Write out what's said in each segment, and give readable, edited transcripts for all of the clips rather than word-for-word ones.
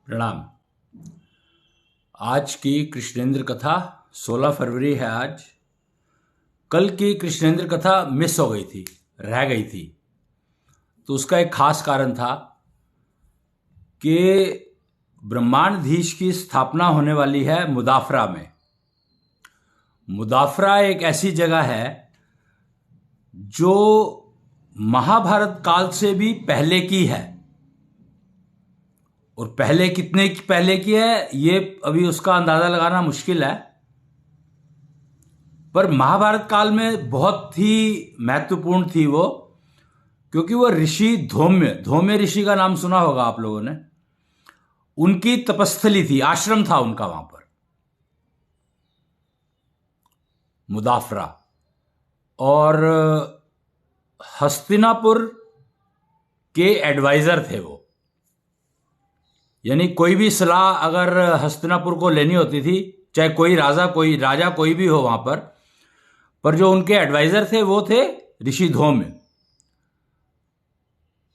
प्रणाम। आज की कृष्णेंद्र कथा 16 फरवरी है आज। कल की कृष्णेंद्र कथा मिस हो गई थी, रह गई थी। तो उसका एक खास कारण था कि ब्रह्मांडधीश की स्थापना होने वाली है मुदाफरा में। मुदाफरा एक ऐसी जगह है जो महाभारत काल से भी पहले की है। और पहले कितने की पहले की है ये अभी उसका अंदाजा लगाना मुश्किल है, पर महाभारत काल में बहुत ही महत्वपूर्ण थी वो, क्योंकि वो ऋषि धौम्य ऋषि का नाम सुना होगा आप लोगों ने। उनकी तपस्थली थी, आश्रम था उनका वहां पर, मुदाफरा। और हस्तिनापुर के एडवाइजर थे वो, यानी कोई भी सलाह अगर हस्तिनापुर को लेनी होती थी, चाहे कोई राजा कोई भी हो वहां पर जो उनके एडवाइजर थे वो थे ऋषि धौम्य।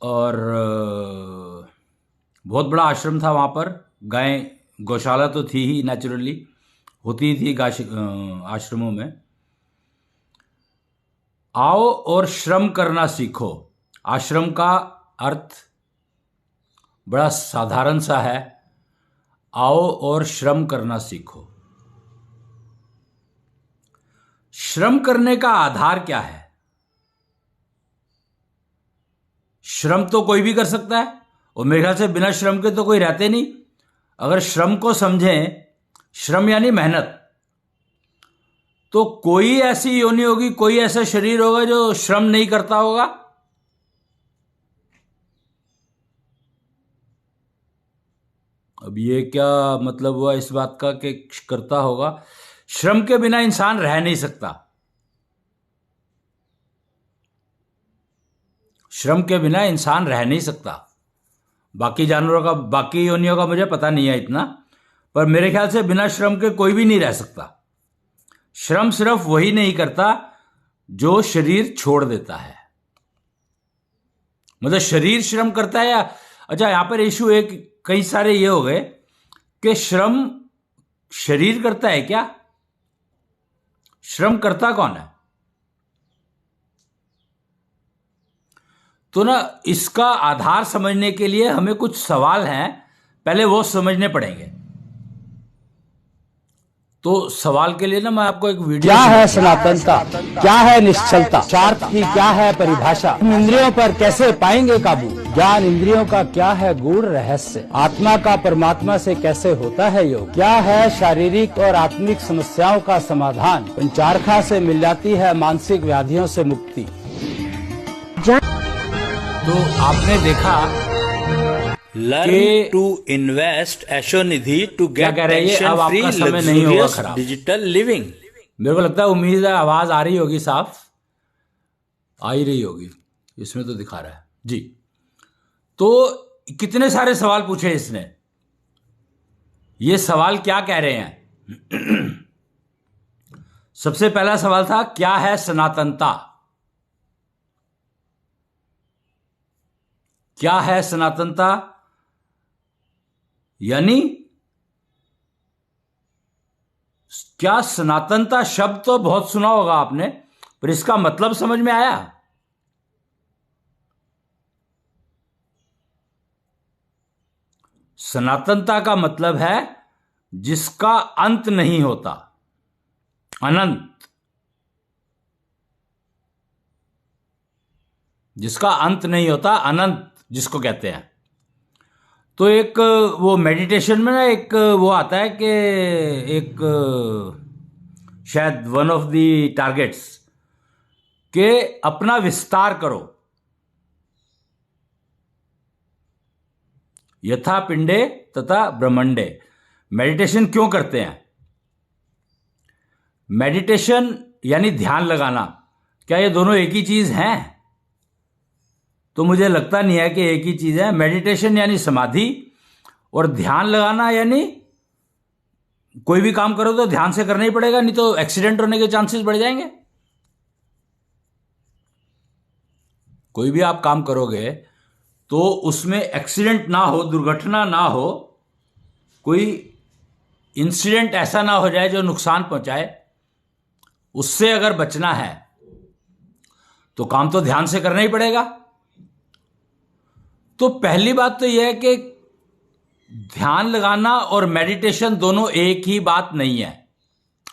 और बहुत बड़ा आश्रम था वहां पर। गाय गौशाला तो थी ही, नेचुरली होती थी आश्रमों में। आओ और श्रम करना सीखो। आश्रम का अर्थ बड़ा साधारण सा है, आओ और श्रम करना सीखो। श्रम करने का आधार क्या है? श्रम तो कोई भी कर सकता है, और मेरे ख्याल से बिना श्रम के तो कोई रहते नहीं। अगर श्रम को समझें, श्रम यानी मेहनत, तो कोई ऐसी योनि होगी, कोई ऐसा शरीर होगा जो श्रम नहीं करता होगा। अब ये क्या मतलब हुआ इस बात का कि करता होगा? श्रम के बिना इंसान रह नहीं सकता। श्रम के बिना इंसान रह नहीं सकता। बाकी जानवरों का, बाकी योनियों का मुझे पता नहीं है इतना, पर मेरे ख्याल से बिना श्रम के कोई भी नहीं रह सकता। श्रम सिर्फ वही नहीं करता जो शरीर छोड़ देता है। मतलब शरीर श्रम करता है या, अच्छा यहां पर इशू एक कई सारे ये हो गए कि श्रम शरीर करता है क्या? श्रम करता कौन है? तो ना, इसका आधार समझने के लिए हमें कुछ सवाल हैं, पहले वो समझने पड़ेंगे। तो सवाल के लिए ना मैं आपको एक वीडियो, क्या है सनातनता, क्या है निश्चलता, स्वार्थ की क्या है परिभाषा, हम इंद्रियों पर कैसे पाएंगे काबू, ज्ञान इंद्रियों का क्या है गूढ़ रहस्य, आत्मा का परमात्मा से कैसे होता है योग, क्या है शारीरिक और आत्मिक समस्याओं का समाधान, पंचारखा से मिल जाती है मानसिक व्याधियों से मुक्ति। तो आपने देखा learn to invest Asho Nidhi to get tension free luxurious digital living. मेरे को लगता है, उम्मीद है आवाज आ रही होगी, साफ आ ही रही होगी, इसमें तो दिखा रहा है जी। तो कितने सारे सवाल पूछे इसने। ये सवाल क्या कह रहे हैं? सबसे पहला सवाल था, क्या है सनातनता? क्या है सनातनता? यानी क्या सनातनता शब्द तो बहुत सुना होगा आपने, पर इसका मतलब समझ में आया? सनातनता का मतलब है जिसका अंत नहीं होता, अनंत। जिसका अंत नहीं होता, अनंत जिसको कहते हैं। तो एक वो मेडिटेशन में ना एक वो आता है कि एक शायद वन ऑफ द टारगेट्स के अपना विस्तार करो, यथा पिंडे तथा ब्रह्मंडे। मेडिटेशन क्यों करते हैं? मेडिटेशन यानी ध्यान लगाना। क्या ये दोनों एक ही चीज हैं? तो मुझे लगता नहीं है कि एक ही चीज है। मेडिटेशन यानी समाधि, और ध्यान लगाना यानी कोई भी काम करो तो ध्यान से करना ही पड़ेगा, नहीं तो एक्सीडेंट होने के चांसेस बढ़ जाएंगे। कोई भी आप काम करोगे तो उसमें एक्सीडेंट ना हो, दुर्घटना ना हो, कोई इंसिडेंट ऐसा ना हो जाए जो नुकसान पहुंचाए, उससे अगर बचना है तो काम तो ध्यान से करना ही पड़ेगा। तो पहली बात तो यह है कि ध्यान लगाना और मेडिटेशन दोनों एक ही बात नहीं है,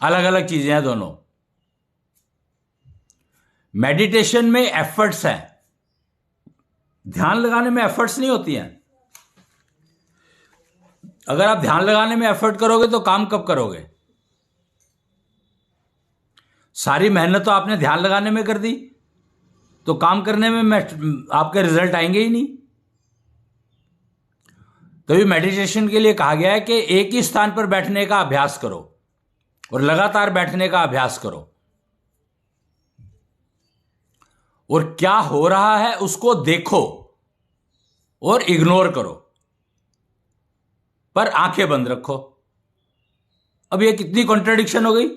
अलग अलग चीजें हैं दोनों। मेडिटेशन में एफर्ट्स हैं, ध्यान लगाने में एफर्ट्स नहीं होती हैं। अगर आप ध्यान लगाने में एफर्ट करोगे तो काम कब करोगे? सारी मेहनत तो आपने ध्यान लगाने में कर दी, तो काम करने में आपके रिजल्ट आएंगे ही नहीं। तभी मेडिटेशन के लिए कहा गया है कि एक ही स्थान पर बैठने का अभ्यास करो और लगातार बैठने का अभ्यास करो, और क्या हो रहा है उसको देखो और इग्नोर करो, पर आंखें बंद रखो। अब ये कितनी कॉन्ट्रडिक्शन हो गई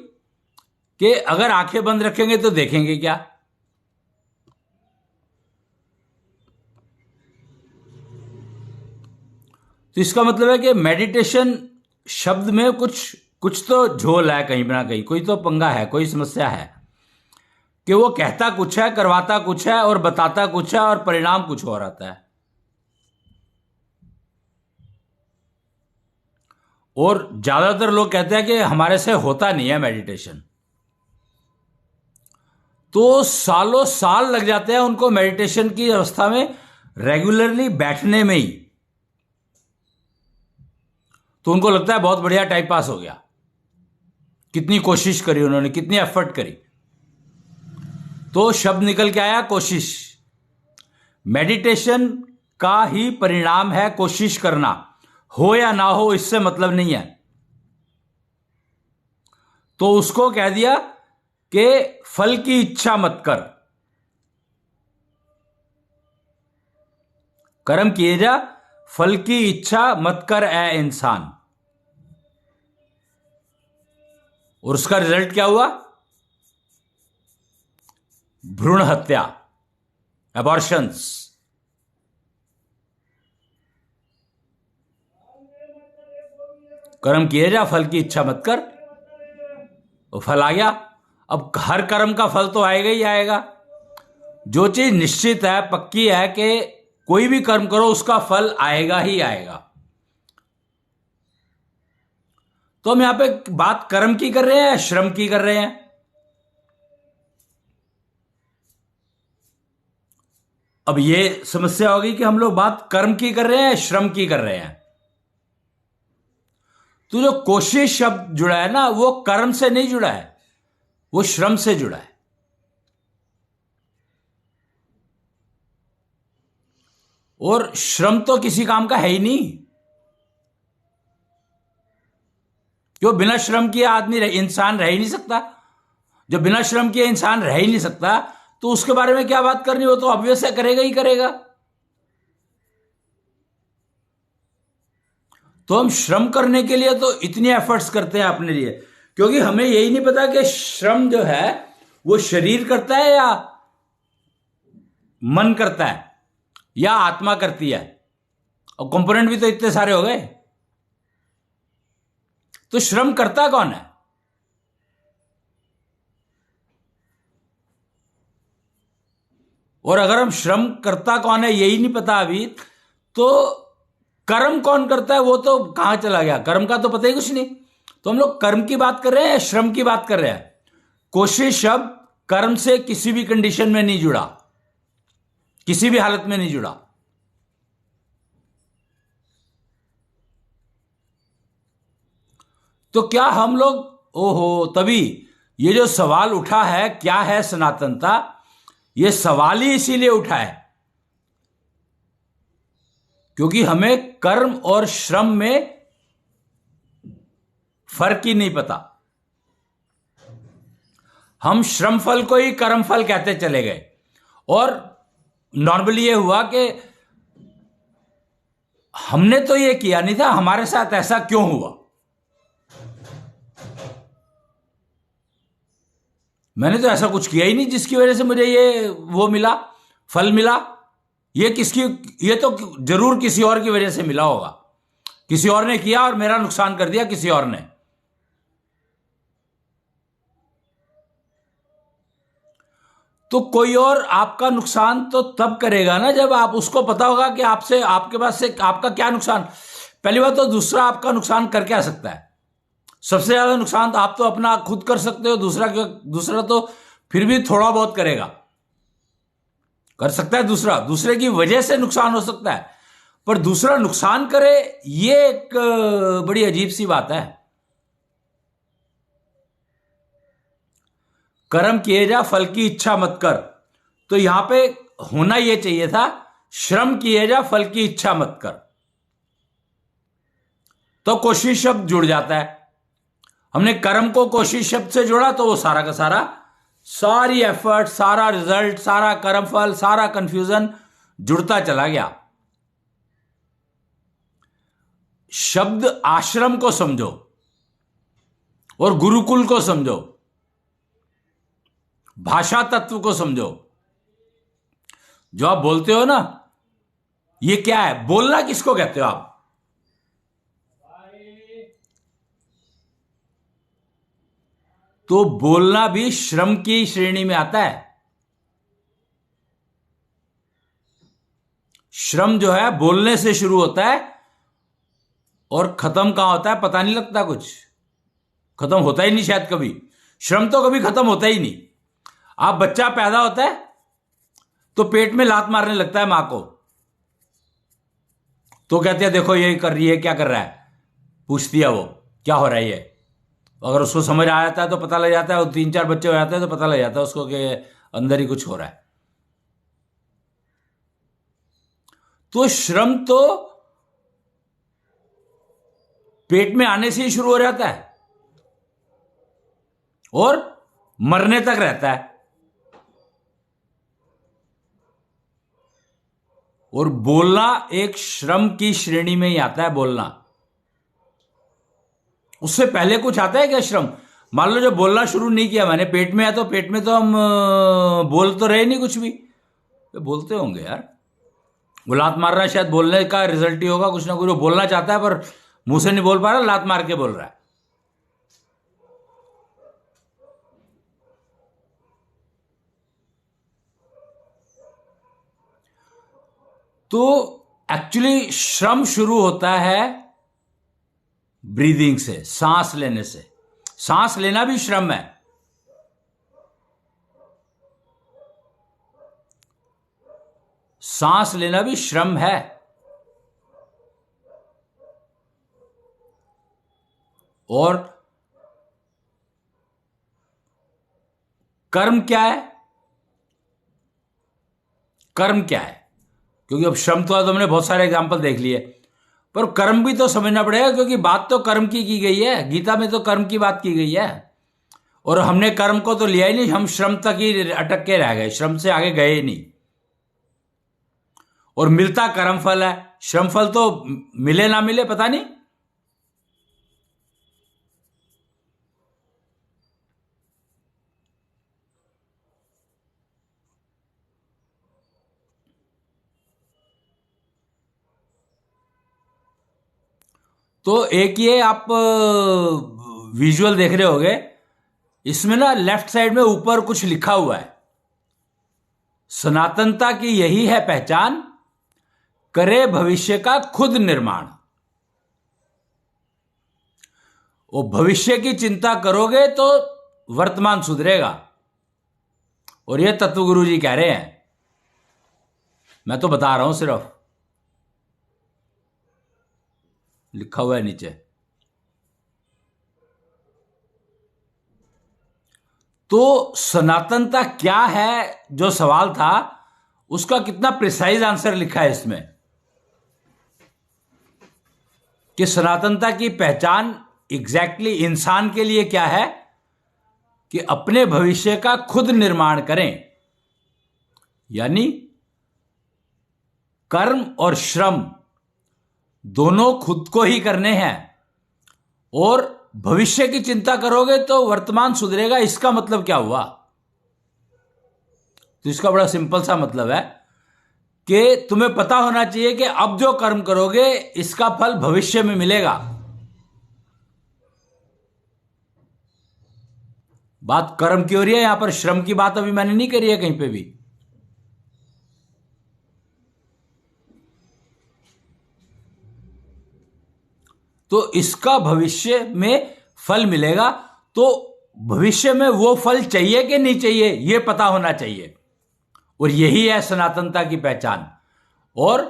कि अगर आंखें बंद रखेंगे तो देखेंगे क्या? तो इसका मतलब है कि मेडिटेशन शब्द में कुछ तो झोल है, कहीं ना कहीं कोई तो पंगा है, कोई समस्या है कि वो कहता कुछ है, करवाता कुछ है और बताता कुछ है और परिणाम कुछ और आता है। और ज्यादातर लोग कहते हैं कि हमारे से होता नहीं है मेडिटेशन, तो सालों साल लग जाते हैं उनको मेडिटेशन की अवस्था में रेगुलरली बैठने में ही। तो उनको लगता है बहुत बढ़िया टाइम पास हो गया, कितनी कोशिश करी उन्होंने, कितनी एफर्ट करी। तो शब्द निकल के आया कोशिश। मेडिटेशन का ही परिणाम है कोशिश करना, हो या ना हो इससे मतलब नहीं है। तो उसको कह दिया कि फल की इच्छा मत कर, कर्म किए जा, फल की इच्छा मत कर ए इंसान। और उसका रिजल्ट क्या हुआ? भ्रूण हत्या, एबॉर्शंस। कर्म किए जा, फल की इच्छा मत कर, वो फल आ गया। अब हर कर्म का फल तो आएगा ही आएगा। जो चीज निश्चित है, पक्की है कि कोई भी कर्म करो उसका फल आएगा ही आएगा। तो हम यहां पे बात कर्म की कर रहे हैं, श्रम की कर रहे हैं? अब ये समस्या होगी कि हम लोग बात कर्म की कर रहे हैं, श्रम की कर रहे हैं। तो जो कोशिश शब्द जुड़ा है ना, वो कर्म से नहीं जुड़ा है, वो श्रम से जुड़ा है। और श्रम तो किसी काम का है ही नहीं, जो बिना श्रम किए आदमी इंसान रह ही नहीं सकता। जो बिना श्रम किए इंसान रह ही नहीं सकता, तो उसके बारे में क्या बात करनी? हो तो ऑब्वियस है, करेगा ही करेगा। तो हम श्रम करने के लिए तो इतनी एफर्ट्स करते हैं अपने लिए, क्योंकि हमें यही नहीं पता कि श्रम जो है वो शरीर करता है या मन करता है या आत्मा करती है। और कंपोनेंट भी तो इतने सारे हो गए। तो श्रम करता कौन है? और अगर हम श्रम करता कौन है यही नहीं पता अभी, तो कर्म कौन करता है वो तो कहां चला गया? कर्म का तो पता ही कुछ नहीं। तो हम लोग कर्म की बात कर रहे हैं, श्रम की बात कर रहे हैं। कोशिश शब्द कर्म से किसी भी कंडीशन में नहीं जुड़ा, किसी भी हालत में नहीं जुड़ा। तो क्या हम लोग, ओहो, तभी ये जो सवाल उठा है क्या है सनातनता, ये सवाल ही इसीलिए उठा है क्योंकि हमें कर्म और श्रम में फर्क ही नहीं पता। हम श्रम फल को ही कर्म फल कहते चले गए, और नॉर्मली ये हुआ कि हमने तो ये किया नहीं था, हमारे साथ ऐसा क्यों हुआ? मैंने तो ऐसा कुछ किया ही नहीं जिसकी वजह से मुझे ये वो मिला, फल मिला। ये तो जरूर किसी और की वजह से मिला होगा। किसी और ने किया और मेरा नुकसान कर दिया किसी और ने। तो कोई और आपका नुकसान तो तब करेगा ना जब आप उसको पता होगा कि आपसे, आपके पास से आपका क्या नुकसान। पहली बात तो दूसरा आपका नुकसान करके आ सकता है। सबसे ज्यादा नुकसान तो आप तो अपना खुद कर सकते हो, दूसरा तो फिर भी थोड़ा बहुत करेगा, कर सकता है। दूसरे की वजह से नुकसान हो सकता है, पर दूसरा नुकसान करे ये एक बड़ी अजीब सी बात है। कर्म किए जा फल की इच्छा मत कर, तो यहां पे होना यह चाहिए था श्रम किए जा फल की इच्छा मत कर, तो कोशिश शब्द जुड़ जाता है। हमने कर्म को कोशिश शब्द से जोड़ा तो वो सारा का सारा, सारी एफर्ट, सारा रिजल्ट, सारा कर्म फल, सारा कंफ्यूजन जुड़ता चला गया। शब्द आश्रम को समझो और गुरुकुल को समझो, भाषा तत्व को समझो। जो आप बोलते हो ना, ये क्या है? बोलना किसको कहते हो आप? तो बोलना भी श्रम की श्रेणी में आता है। श्रम जो है बोलने से शुरू होता है और खत्म कहां होता है पता नहीं लगता, कुछ खत्म होता ही नहीं शायद कभी। श्रम तो कभी खत्म होता ही नहीं। आप बच्चा पैदा होता है तो पेट में लात मारने लगता है मां को, तो कहते हैं देखो ये कर रही है, क्या कर रहा है, पूछती है वो क्या हो रहा है ये। अगर उसको समझ आ जाता है तो पता लग जाता है, 3-4 बच्चे हो जाते हैं तो पता लग जाता है उसको कि अंदर ही कुछ हो रहा है। तो श्रम तो पेट में आने से ही शुरू हो जाता है और मरने तक रहता है। और बोलना एक श्रम की श्रेणी में ही आता है। बोलना, उससे पहले कुछ आता है क्या श्रम? मान लो जब बोलना शुरू नहीं किया मैंने, पेट में है तो पेट में तो हम बोल तो रहे नहीं कुछ भी, तो बोलते होंगे यार। वो लात मार रहा है, शायद बोलने का रिजल्ट ही होगा कुछ ना कुछ। वो बोलना चाहता है पर मुंह से नहीं बोल पा रहा, लात मार के बोल रहा है। तो एक्चुअली श्रम शुरू होता है ब्रीदिंग से, सांस लेने से। सांस लेना भी श्रम है। सांस लेना भी श्रम है। और कर्म क्या है? कर्म क्या है? क्योंकि अब श्रम तो हमने बहुत सारे एग्जांपल देख लिए, पर कर्म भी तो समझना पड़ेगा, क्योंकि बात तो कर्म की गई है। गीता में तो कर्म की बात की गई है और हमने कर्म को तो लिया ही नहीं, हम श्रम तक ही अटक के रह गए, श्रम से आगे गए ही नहीं। और मिलता कर्म फल है, श्रम फल तो मिले ना मिले पता नहीं। तो एक ये आप विजुअल देख रहे होगे, इसमें ना लेफ्ट साइड में ऊपर कुछ लिखा हुआ है, सनातनता की यही है पहचान, करे भविष्य का खुद निर्माण। वो भविष्य की चिंता करोगे तो वर्तमान सुधरेगा। और ये तत्व गुरु जी कह रहे हैं, मैं तो बता रहा हूं सिर्फ, लिखा हुआ है नीचे। तो सनातनता क्या है जो सवाल था, उसका कितना प्रिसाइज आंसर लिखा है इसमें, कि सनातनता की पहचान एग्जैक्टली इंसान के लिए क्या है, कि अपने भविष्य का खुद निर्माण करें। यानी कर्म और श्रम दोनों खुद को ही करने हैं, और भविष्य की चिंता करोगे तो वर्तमान सुधरेगा। इसका मतलब क्या हुआ? तो इसका बड़ा सिंपल सा मतलब है कि तुम्हें पता होना चाहिए कि अब जो कर्म करोगे इसका फल भविष्य में मिलेगा। बात कर्म की हो रही है, यहां पर श्रम की बात अभी मैंने नहीं करी है कहीं पे भी। तो इसका भविष्य में फल मिलेगा, तो भविष्य में वो फल चाहिए कि नहीं चाहिए ये पता होना चाहिए, और यही है सनातनता की पहचान। और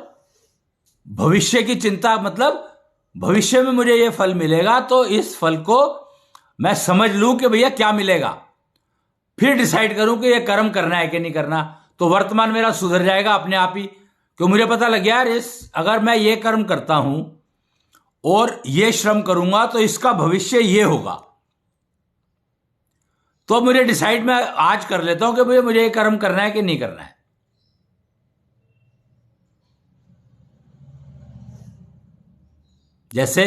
भविष्य की चिंता मतलब भविष्य में मुझे ये फल मिलेगा तो इस फल को मैं समझ लूं कि भैया क्या मिलेगा, फिर डिसाइड करूं कि ये कर्म करना है कि नहीं करना। तो वर्तमान मेरा सुधर जाएगा अपने आप ही, क्यों मुझे पता लग गया यार अगर मैं ये कर्म करता हूं और ये श्रम करूंगा तो इसका भविष्य ये होगा। तो मुझे डिसाइड मैं आज कर लेता हूं कि भैया मुझे ये कर्म करना है कि नहीं करना है। जैसे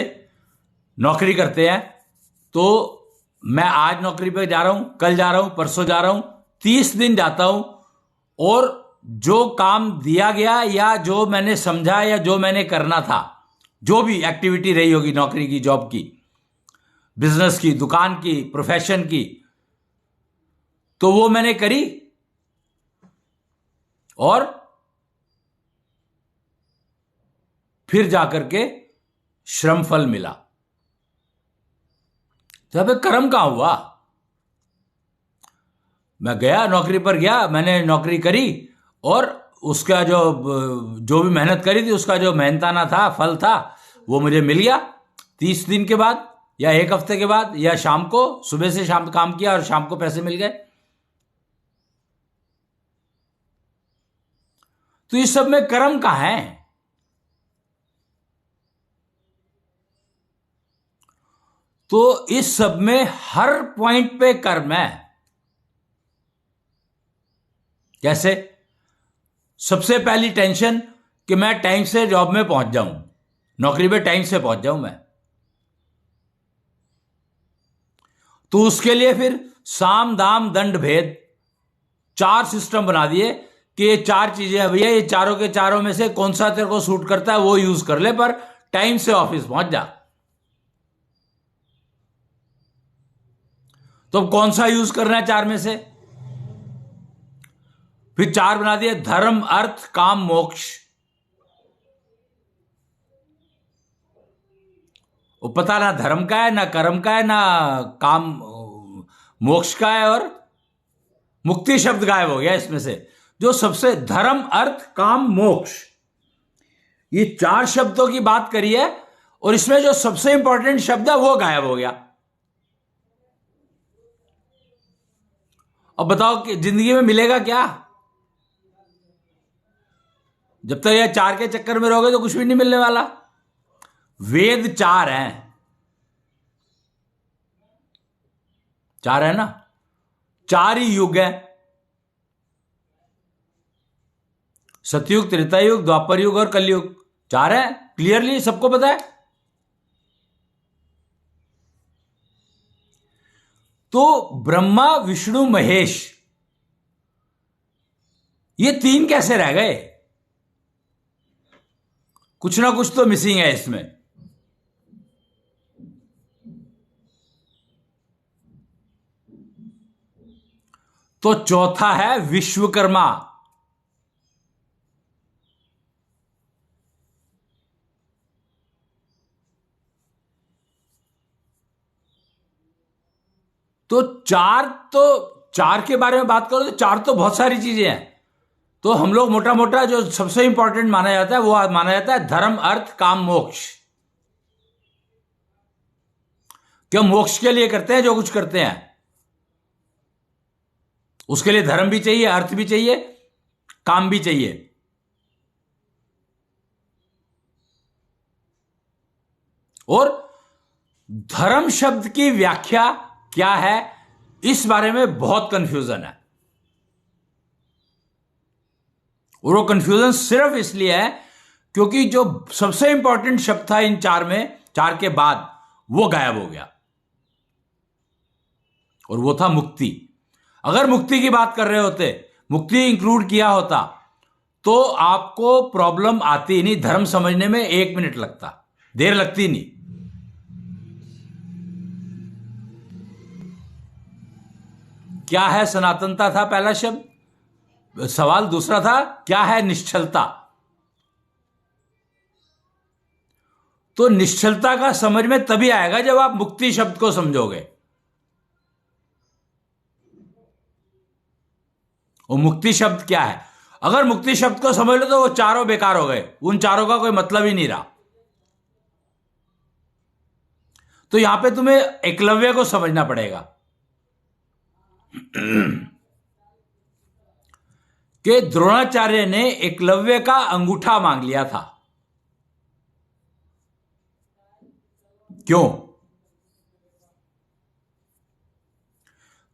नौकरी करते हैं तो मैं आज नौकरी पे जा रहा हूं, कल जा रहा हूं, परसों जा रहा हूं, 30 दिन जाता हूं, और जो काम दिया गया या जो मैंने समझा या जो मैंने करना था, जो भी एक्टिविटी रही होगी नौकरी की, जॉब की, बिजनेस की, दुकान की, प्रोफेशन की, तो वो मैंने करी और फिर जाकर के श्रम फल मिला। तो अब कर्म कहां हुआ? मैं गया नौकरी पर गया, मैंने नौकरी करी और उसका जो भी मेहनत करी थी उसका जो मेहनताना था, फल था, वो मुझे मिल गया 30 दिन के बाद या 1 हफ्ते के बाद, या शाम को, सुबह से शाम काम किया और शाम को पैसे मिल गए। तो इस सब में कर्म कहां है? तो इस सब में हर पॉइंट पे कर्म है। कैसे? सबसे पहली टेंशन कि मैं टाइम से जॉब में पहुंच जाऊं, नौकरी पे टाइम से पहुंच जाऊं मैं। तो उसके लिए फिर साम दाम दंड भेद 4 सिस्टम बना दिए कि ये 4 चीजें हैं भैया, ये चारों के चारों में से कौन सा तेरे को सूट करता है वो यूज कर ले, पर टाइम से ऑफिस पहुंच जा। तो अब कौन सा यूज करना है 4 में से? फिर 4 बना दिए, धर्म अर्थ काम मोक्ष। वो पता ना धर्म का है, ना कर्म का है, ना काम मोक्ष का है, और मुक्ति शब्द गायब हो गया इसमें से। जो सबसे धर्म अर्थ काम मोक्ष, ये 4 शब्दों की बात करी है, और इसमें जो सबसे इंपॉर्टेंट शब्द है वो गायब हो गया। अब बताओ कि जिंदगी में मिलेगा क्या? जब तक ये 4 के चक्कर में रहोगे तो कुछ भी नहीं मिलने वाला। वेद 4 हैं, 4 है ना, 4 ही युग है, सतयुग, त्रेता युग, द्वापर युग और कलयुग, 4 है। क्लियरली सबको पता है। तो ब्रह्मा विष्णु महेश, ये 3 कैसे रह गए? कुछ ना कुछ तो मिसिंग है इसमें। तो चौथा है विश्वकर्मा। तो 4 के बारे में बात करो तो 4 तो बहुत सारी चीजें हैं। तो हम लोग मोटा मोटा जो सबसे इंपॉर्टेंट माना जाता है वो माना जाता है धर्म अर्थ काम मोक्ष। क्यों? मोक्ष के लिए करते हैं जो कुछ करते हैं, उसके लिए धर्म भी चाहिए, अर्थ भी चाहिए, काम भी चाहिए। और धर्म शब्द की व्याख्या क्या है इस बारे में बहुत कंफ्यूजन है, और वो कंफ्यूजन सिर्फ इसलिए है क्योंकि जो सबसे इंपॉर्टेंट शब्द था इन 4 में, 4 के बाद, वो गायब हो गया, और वो था मुक्ति। अगर मुक्ति की बात कर रहे होते, मुक्ति इंक्लूड किया होता, तो आपको प्रॉब्लम आती नहीं, धर्म समझने में 1 मिनट लगता, देर लगती नहीं। क्या है सनातनता था पहला शब्द, सवाल दूसरा था क्या है निश्चलता। तो निश्चलता का समझ में तभी आएगा जब आप मुक्ति शब्द को समझोगे। वो मुक्ति शब्द क्या है, अगर मुक्ति शब्द को समझ लो तो वो चारों बेकार हो गए, उन चारों का कोई मतलब ही नहीं रहा। तो यहां पे तुम्हें एकलव्य को समझना पड़ेगा कि द्रोणाचार्य ने एकलव्य का अंगूठा मांग लिया था। क्यों?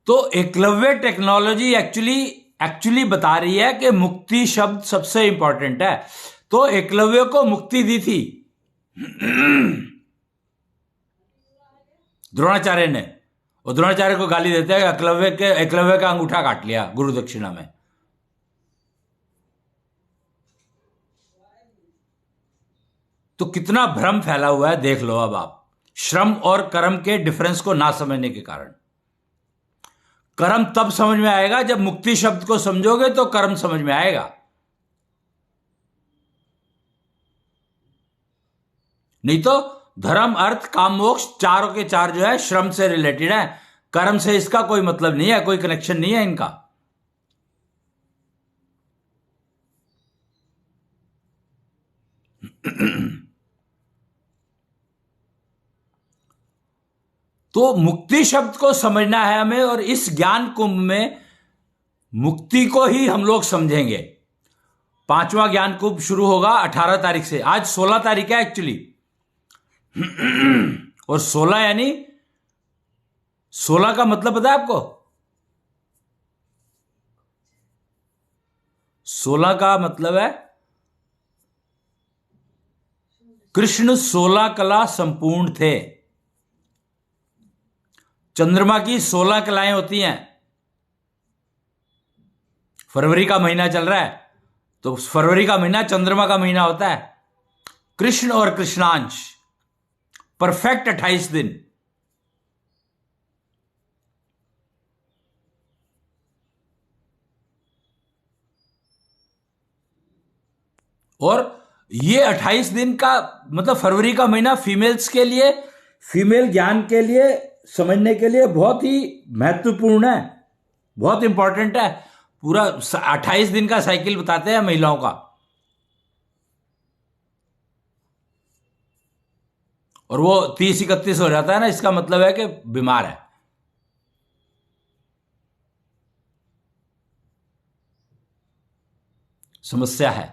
तो एकलव्य टेक्नोलॉजी एक्चुअली बता रही है कि मुक्ति शब्द सबसे इंपॉर्टेंट है। तो एकलव्य को मुक्ति दी थी द्रोणाचार्य ने, और द्रोणाचार्य को गाली देते हैं एकलव्य का अंगूठा काट लिया गुरु दक्षिणा में। तो कितना भ्रम फैला हुआ है देख लो अब आप, श्रम और कर्म के डिफरेंस को ना समझने के कारण। कर्म तब समझ में आएगा जब मुक्ति शब्द को समझोगे तो कर्म समझ में आएगा, नहीं तो धर्म अर्थ काम मोक्ष चारों के चार जो है श्रम से रिलेटेड है, कर्म से इसका कोई मतलब नहीं है, कोई कनेक्शन नहीं है इनका। तो मुक्ति शब्द को समझना है हमें, और इस ज्ञान कुंभ में मुक्ति को ही हम लोग समझेंगे। 5वां ज्ञान कुंभ शुरू होगा 18 तारीख से, आज 16 तारीख है एक्चुअली, और 16 यानी 16 का मतलब पता है आपको? 16 का मतलब है कृष्ण 16 कला संपूर्ण थे। चंद्रमा की 16 कलाएं होती हैं। फरवरी का महीना चल रहा है तो फरवरी का महीना चंद्रमा का महीना होता है। कृष्ण और कृष्णांश परफेक्ट 28 दिन। और ये 28 दिन का मतलब फरवरी का महीना फीमेल्स के लिए, फीमेल ज्ञान के लिए समझने के लिए बहुत ही महत्वपूर्ण है, बहुत इंपॉर्टेंट है। पूरा 28 दिन का साइकिल बताते हैं महिलाओं का, और वो 30-31 हो जाता है ना, इसका मतलब है कि बीमार है। समस्या है।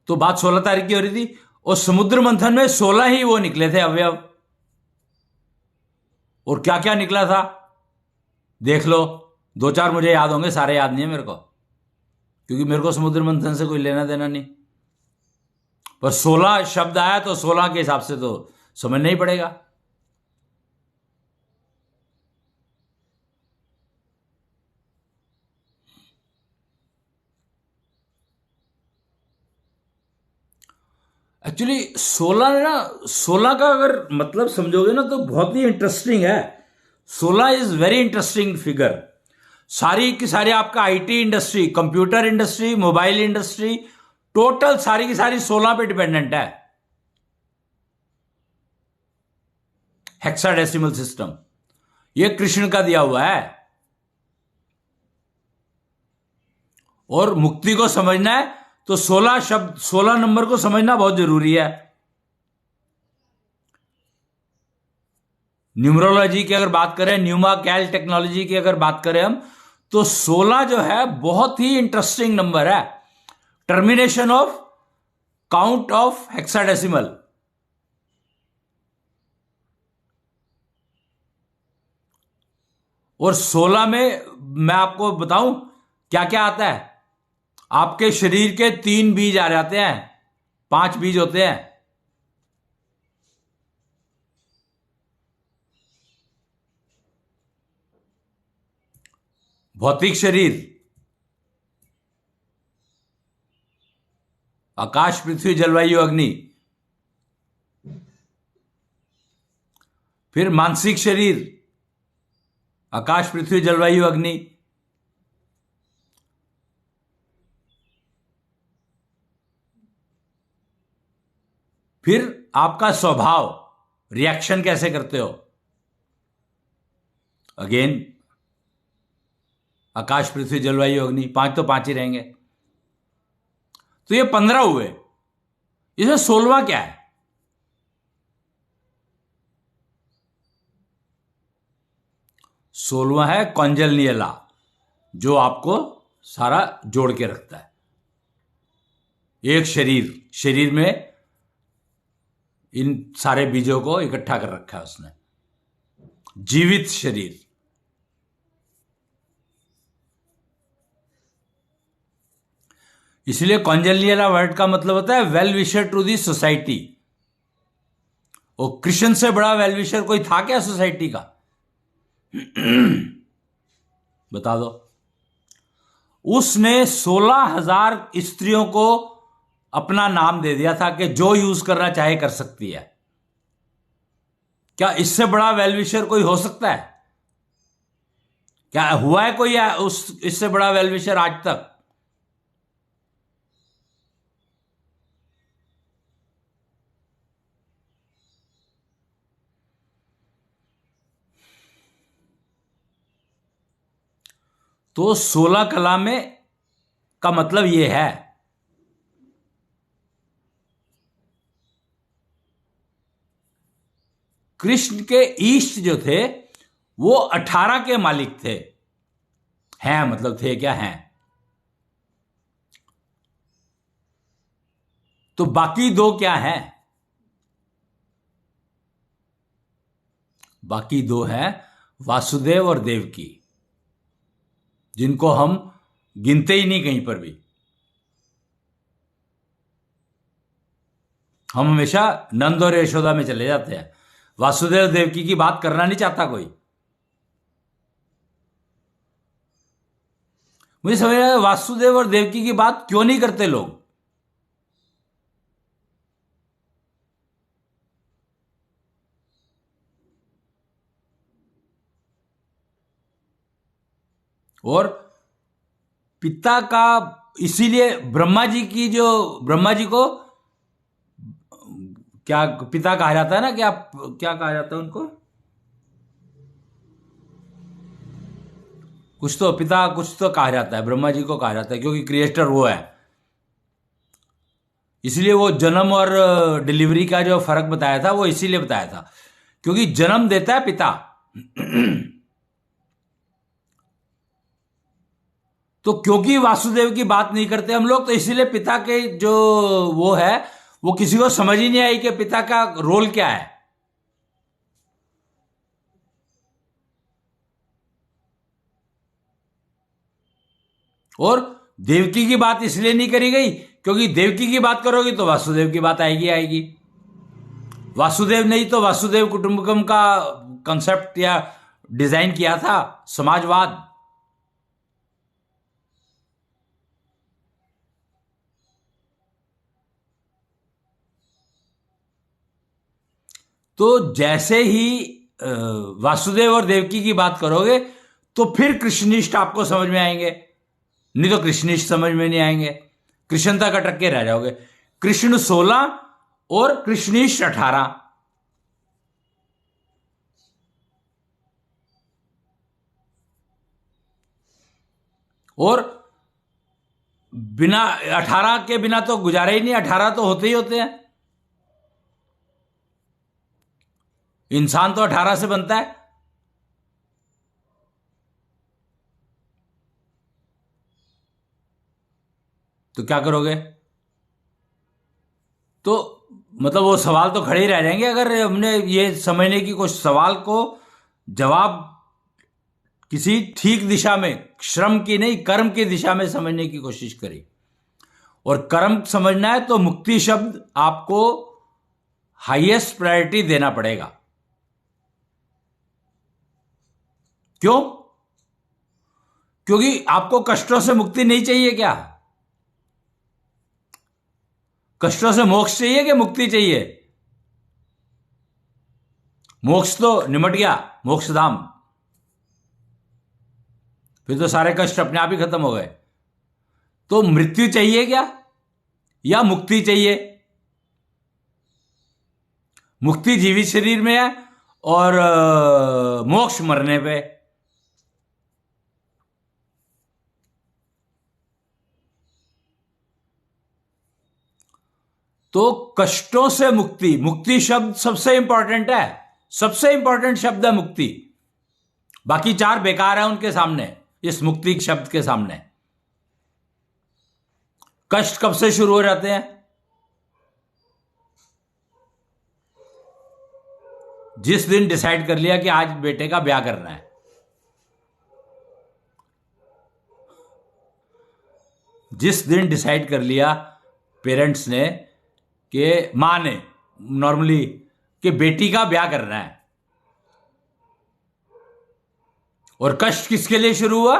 तो बात 16 तारीख की हो रही थी, और समुद्र मंथन में 16 ही वो निकले थे अवयव, और क्या क्या निकला था देख लो। 2-4 मुझे याद होंगे, सारे याद नहीं है मेरे को, क्योंकि मेरे को समुद्र मंथन से कोई लेना देना नहीं। पर 16 शब्द आया तो 16 के हिसाब से तो समझना ही पड़ेगा। एक्चुअली 16 का अगर मतलब समझोगे ना तो बहुत ही इंटरेस्टिंग है। 16 इज वेरी इंटरेस्टिंग फिगर। सारी की सारी आपका IT industry, computer industry, mobile industry, total सारी की सारी 16 पे डिपेंडेंट है। हेक्साडेसिमल सिस्टम ये कृष्ण का दिया हुआ है। और मुक्ति को समझना है तो 16 शब्द, 16 नंबर को समझना बहुत जरूरी है। न्यूमरोलॉजी की अगर बात करें, न्यूमा कैल टेक्नोलॉजी की अगर बात करें हम, तो 16 जो है बहुत ही इंटरेस्टिंग नंबर है। Termination of count of hexadecimal. और 16 में मैं आपको बताऊं क्या क्या आता है। आपके शरीर के 3 बीज आ जाते हैं, 5 बीज होते हैं। भौतिक शरीर, आकाश पृथ्वी जलवायु अग्नि। फिर मानसिक शरीर, आकाश पृथ्वी जलवायु अग्नि। फिर आपका स्वभाव, रिएक्शन कैसे करते हो, अगेन आकाश पृथ्वी जलवायु अग्नि। 5 तो 5 ही रहेंगे। तो ये 15 हुए। इसमें 16वां क्या है? 16वां है कॉन्जलनियल लॉ, जो आपको सारा जोड़ के रखता है। एक शरीर में इन सारे बीजों को इकट्ठा कर रखा है उसने, जीवित शरीर। इसलिए कॉन्जलनियल वर्ड का मतलब होता है well wisher to the society. और कृष्ण से बड़ा वेल विशर कोई था क्या सोसाइटी का? बता दो। उसने 16,000 स्त्रियों को अपना नाम दे दिया था कि जो यूज करना चाहे कर सकती है। क्या इससे बड़ा वेल विशर कोई हो सकता है? क्या हुआ है कोई इससे बड़ा वेल विशर आज तक? तो 16 कला में का मतलब यह है कृष्ण के ईष्ट जो थे वो 18 के मालिक थे। हैं मतलब थे क्या? हैं। तो बाकी 2 क्या हैं? बाकी 2 हैं वासुदेव और देवकी, जिनको हम गिनते ही नहीं कहीं पर भी। हम हमेशा नंद और यशोदा में चले जाते हैं। वासुदेव देवकी की बात करना नहीं चाहता कोई। मुझे समझ रहा है वासुदेव और देवकी की बात क्यों नहीं करते लोग। और पिता का, इसीलिए ब्रह्मा जी को क्या पिता कहा जाता है ना? क्या कहा जाता है उनको? कुछ तो पिता, कुछ तो कहा जाता है। ब्रह्मा जी को कहा जाता है क्योंकि क्रिएटर वो है। इसलिए वो जन्म और डिलीवरी का जो फर्क बताया था वो इसीलिए बताया था क्योंकि जन्म देता है पिता। तो क्योंकि वासुदेव की बात नहीं करते हम लोग, तो इसीलिए पिता के जो वो है वो किसी को समझ ही नहीं आई कि पिता का रोल क्या है। और देवकी की बात इसलिए नहीं करी गई क्योंकि देवकी की बात करोगे तो वासुदेव की बात आएगी। वासुदेव नहीं तो वासुदेव कुटुंबकम का कंसेप्ट या डिजाइन किया था समाजवाद। तो जैसे ही वासुदेव और देवकी की बात करोगे तो फिर कृष्णनिष्ठ आपको समझ में आएंगे, नहीं तो कृष्णनिष्ठ समझ में नहीं आएंगे। कृष्ण तक अटक के रह जाओगे। कृष्ण 16 और कृष्णनिष्ठ 18। और बिना 18 के बिना तो गुजारा ही नहीं। 18 तो होते ही होते हैं। इंसान तो 18 से बनता है। तो क्या करोगे? तो मतलब वो सवाल तो खड़े ही रह जाएंगे अगर हमने ये समझने की कोशिश, सवाल को जवाब किसी ठीक दिशा में, श्रम की नहीं कर्म की दिशा में समझने की कोशिश करी। और कर्म समझना है तो मुक्ति शब्द आपको हाईएस्ट प्रायोरिटी देना पड़ेगा। क्यों? क्योंकि आपको कष्टों से मुक्ति नहीं चाहिए क्या? कष्टों से मोक्ष चाहिए कि मुक्ति चाहिए? मोक्ष तो निमट गया, मोक्ष धाम, फिर तो सारे कष्ट अपने आप ही खत्म हो गए। तो मृत्यु चाहिए क्या या मुक्ति चाहिए? मुक्ति जीवित शरीर में है और मोक्ष मरने पे। तो कष्टों से मुक्ति, मुक्ति शब्द सबसे इंपॉर्टेंट है, सबसे इंपॉर्टेंट शब्द है मुक्ति। बाकी चार बेकार है उनके सामने, इस मुक्ति शब्द के सामने। कष्ट कब से शुरू हो जाते हैं? जिस दिन डिसाइड कर लिया कि आज बेटे का ब्याह करना है। जिस दिन डिसाइड कर लिया पेरेंट्स ने कि मां ने नॉर्मली कि बेटी का ब्याह करना है, और कष्ट किसके लिए शुरू हुआ?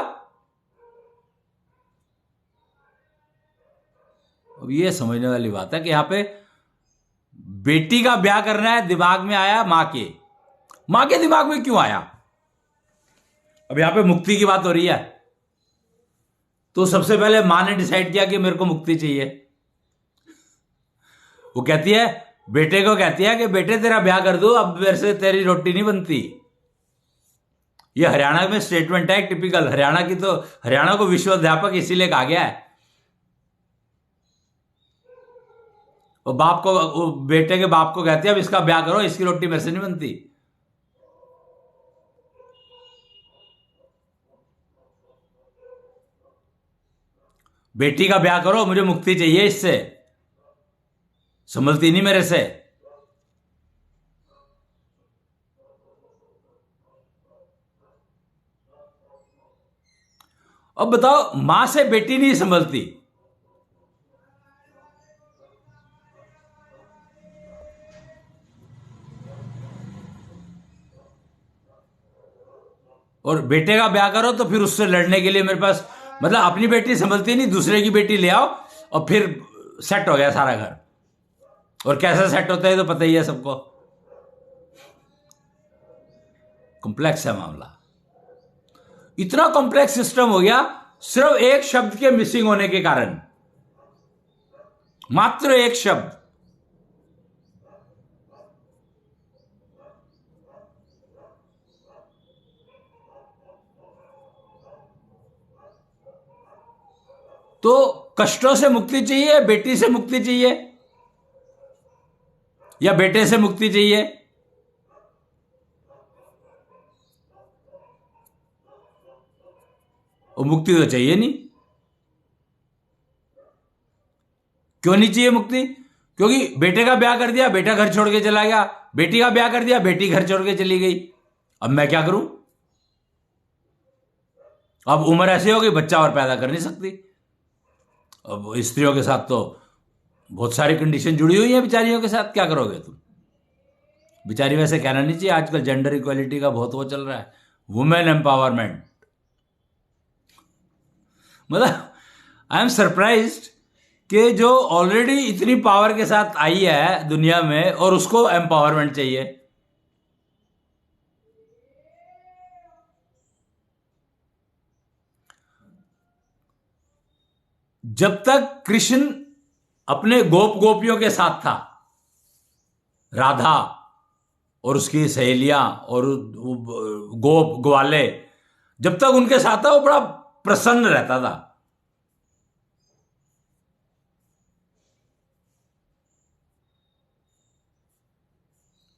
अब ये समझने वाली बात है कि यहां पे बेटी का ब्याह करना है दिमाग में आया मां के दिमाग में क्यों आया? अब यहां पे मुक्ति की बात हो रही है, तो सबसे पहले मां ने डिसाइड किया कि मेरे को मुक्ति चाहिए। वो कहती है, बेटे को कहती है कि बेटे तेरा ब्याह कर दो, अब मेरे से तेरी रोटी नहीं बनती। ये हरियाणा में स्टेटमेंट है टिपिकल हरियाणा की, तो हरियाणा को विश्वविद्यापक इसीलिए कहा गया है। वो बाप को, वो बेटे के बाप को कहती है अब इसका ब्याह करो, इसकी रोटी मेरे से नहीं बनती। बेटी का ब्याह करो, मुझे मुक्ति चाहिए, इससे संभलती नहीं मेरे से। अब बताओ, मां से बेटी नहीं संभलती, और बेटे का ब्याह करो तो फिर उससे लड़ने के लिए मेरे पास, मतलब अपनी बेटी संभलती नहीं, दूसरे की बेटी ले आओ और फिर सेट हो गया सारा घर। और कैसे सेट होता है तो पता ही है सबको। कॉम्प्लेक्स है मामला, इतना कॉम्प्लेक्स सिस्टम हो गया सिर्फ एक शब्द के मिसिंग होने के कारण। मात्र एक शब्द। तो कष्टों से मुक्ति चाहिए, बेटी से मुक्ति चाहिए या बेटे से मुक्ति चाहिए? और मुक्ति तो चाहिए नहीं। क्यों नहीं चाहिए मुक्ति? क्योंकि बेटे का ब्याह कर दिया, बेटा घर छोड़ के चला गया, बेटी का ब्याह कर दिया, बेटी घर छोड़ के चली गई। अब मैं क्या करूं? अब उम्र ऐसी हो गई, बच्चा और पैदा कर नहीं सकती। अब स्त्रियों के साथ तो बहुत सारी कंडीशन जुड़ी हुई है बेचारियों के साथ, क्या करोगे तुम? बेचारी वैसे कहना नहीं चाहिए, आजकल जेंडर इक्वालिटी का बहुत वो चल रहा है, वुमेन एम्पावरमेंट। मतलब आई एम सरप्राइज्ड कि जो ऑलरेडी इतनी पावर के साथ आई है दुनिया में और उसको एम्पावरमेंट चाहिए। जब तक कृष्ण अपने गोपियों के साथ था, राधा और उसकी सहेलियां और ग्वाले, जब तक उनके साथ था वो बड़ा प्रसन्न रहता था।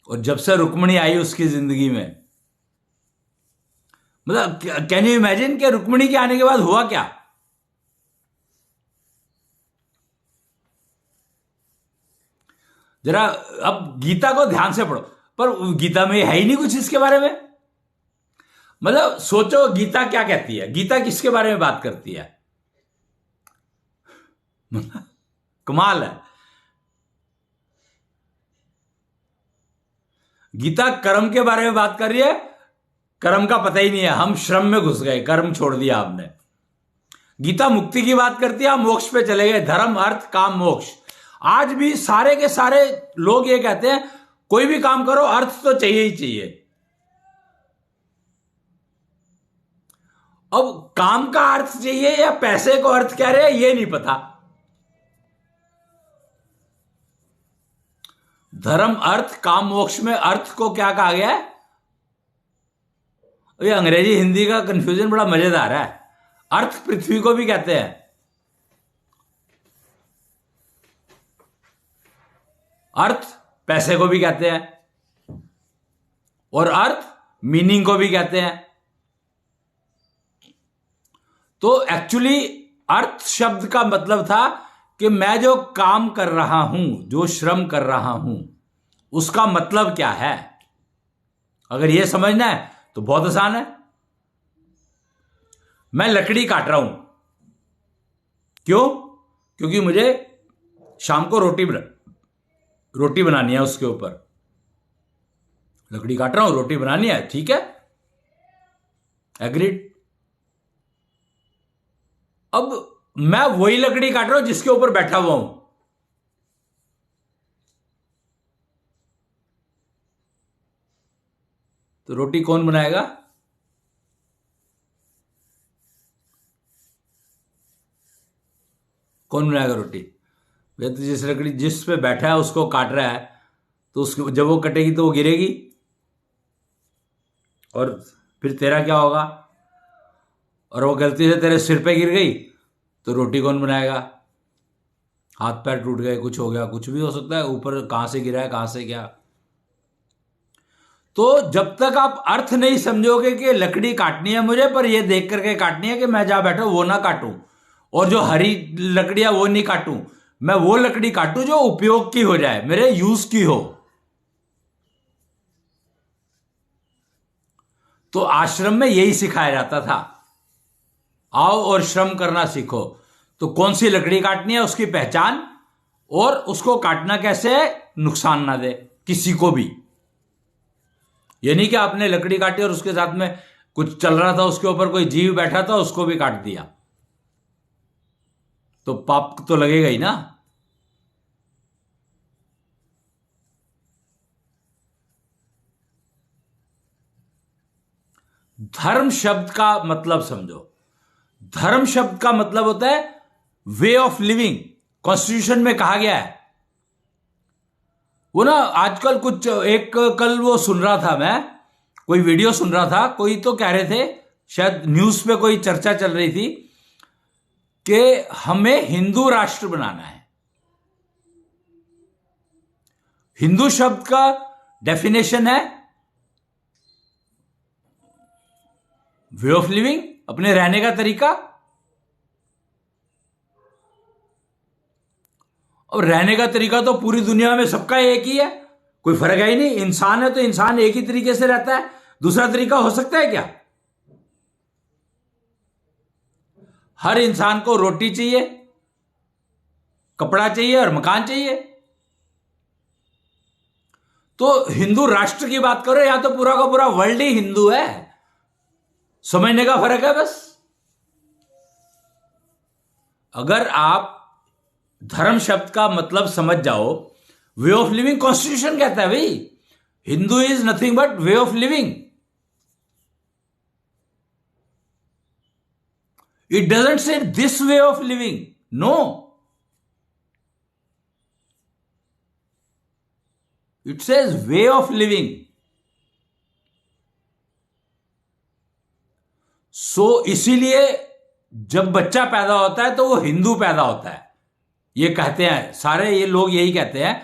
और जब से रुक्मिणी आई उसकी जिंदगी में, मतलब कैन यू इमेजिन कि रुक्मिणी के आने के बाद हुआ क्या? जरा अब गीता को ध्यान से पढ़ो, पर गीता में है ही नहीं कुछ इसके बारे में। मतलब सोचो गीता क्या कहती है, गीता किसके बारे में बात करती है? कमाल है। गीता कर्म के बारे में बात कर रही है, कर्म का पता ही नहीं है, हम श्रम में घुस गए, कर्म छोड़ दिया आपने। गीता मुक्ति की बात करती है, हम मोक्ष पे चले गए, धर्म अर्थ काम मोक्ष। आज भी सारे के सारे लोग ये कहते हैं कोई भी काम करो अर्थ तो चाहिए ही चाहिए। अब काम का अर्थ चाहिए या पैसे को अर्थ कह रहे हैं ये नहीं पता। धर्म अर्थ काम मोक्ष में अर्थ को क्या कहा गया है? ये अंग्रेजी हिंदी का कंफ्यूजन बड़ा मजेदार है। अर्थ पृथ्वी को भी कहते हैं, अर्थ पैसे को भी कहते हैं, और अर्थ मीनिंग को भी कहते हैं। तो एक्चुअली अर्थ शब्द का मतलब था कि मैं जो काम कर रहा हूं, जो श्रम कर रहा हूं, उसका मतलब क्या है। अगर यह समझना है तो बहुत आसान है। मैं लकड़ी काट रहा हूं, क्यों? क्योंकि मुझे शाम को रोटी बनानी है। उसके ऊपर लकड़ी काट रहा हूं, रोटी बनानी है, ठीक है, एग्रीड। अब मैं वही लकड़ी काट रहा हूं जिसके ऊपर बैठा हुआ हूं। तो रोटी कौन बनाएगा? कौन बनाएगा रोटी? वे तो जिस लकड़ी जिस पे बैठा है उसको काट रहा है, तो उसको जब वो कटेगी तो वो गिरेगी, और फिर तेरा क्या होगा? और वो गलती से तेरे सिर पे गिर गई तो रोटी कौन बनाएगा? हाथ पैर टूट गए, कुछ हो गया, कुछ भी हो सकता है, ऊपर कहां से गिरा है, कहां से क्या। तो जब तक आप अर्थ नहीं समझोगे कि लकड़ी काटनी है मुझे, पर यह देख करके काटनी है कि मैं जहां बैठा हूं वो ना काटूं, और जो हरी लकड़ियां वो नहीं काटूं, मैं वो लकड़ी काटूं जो उपयोग की हो जाए, मेरे यूज की हो। तो आश्रम में यही सिखाया जाता था, आओ और श्रम करना सीखो। तो कौन सी लकड़ी काटनी है उसकी पहचान, और उसको काटना कैसे है, नुकसान ना दे किसी को भी। ये नहीं कि आपने लकड़ी काटी और उसके साथ में कुछ चल रहा था, उसके ऊपर कोई जीव बैठा था, उसको भी काट दिया, तो पाप तो लगेगा ही ना। धर्म शब्द का मतलब समझो। धर्म शब्द का मतलब होता है वे ऑफ लिविंग। कॉन्स्टिट्यूशन में कहा गया है। वो ना आजकल कुछ एक कल वो सुन रहा था, मैं कोई वीडियो सुन रहा था, कोई तो कह रहे थे, शायद न्यूज पे कोई चर्चा चल रही थी कि हमें हिंदू राष्ट्र बनाना है। हिंदू शब्द का डेफिनेशन है वे ऑफ लिविंग, अपने रहने का तरीका। और रहने का तरीका तो पूरी दुनिया में सबका एक ही है, कोई फर्क है ही नहीं। इंसान है तो इंसान एक ही तरीके से रहता है, दूसरा तरीका हो सकता है क्या? हर इंसान को रोटी चाहिए, कपड़ा चाहिए और मकान चाहिए। तो हिंदू राष्ट्र की बात करो, या तो पूरा का पूरा वर्ल्ड ही हिंदू है, समझने का फर्क है बस। अगर आप धर्म शब्द का मतलब समझ जाओ, वे ऑफ लिविंग कॉन्स्टिट्यूशन कहता है भाई, Hindu is nothing but way of living. It doesn't say this way of living, no, it says way of living. So इसीलिए जब बच्चा पैदा होता है तो वो हिंदू पैदा होता है। ये कहते हैं सारे, ये लोग यही कहते हैं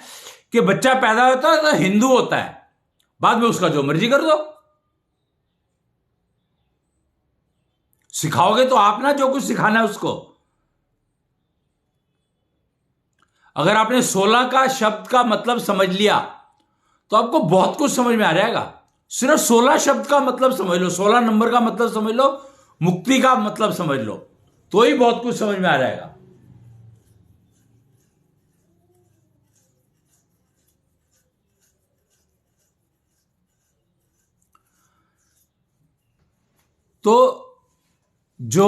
कि बच्चा पैदा होता है तो हिंदू होता है, बाद में उसका जो मर्जी कर दो। सिखाओगे तो आप ना, जो कुछ सिखाना है उसको। अगर आपने 16 का शब्द का मतलब समझ लिया तो आपको बहुत कुछ समझ में आ जाएगा। सिर्फ 16 शब्द का मतलब समझ लो, 16 नंबर का मतलब समझ लो, मुक्ति का मतलब समझ लो, तो ही बहुत कुछ समझ में आ जाएगा। तो जो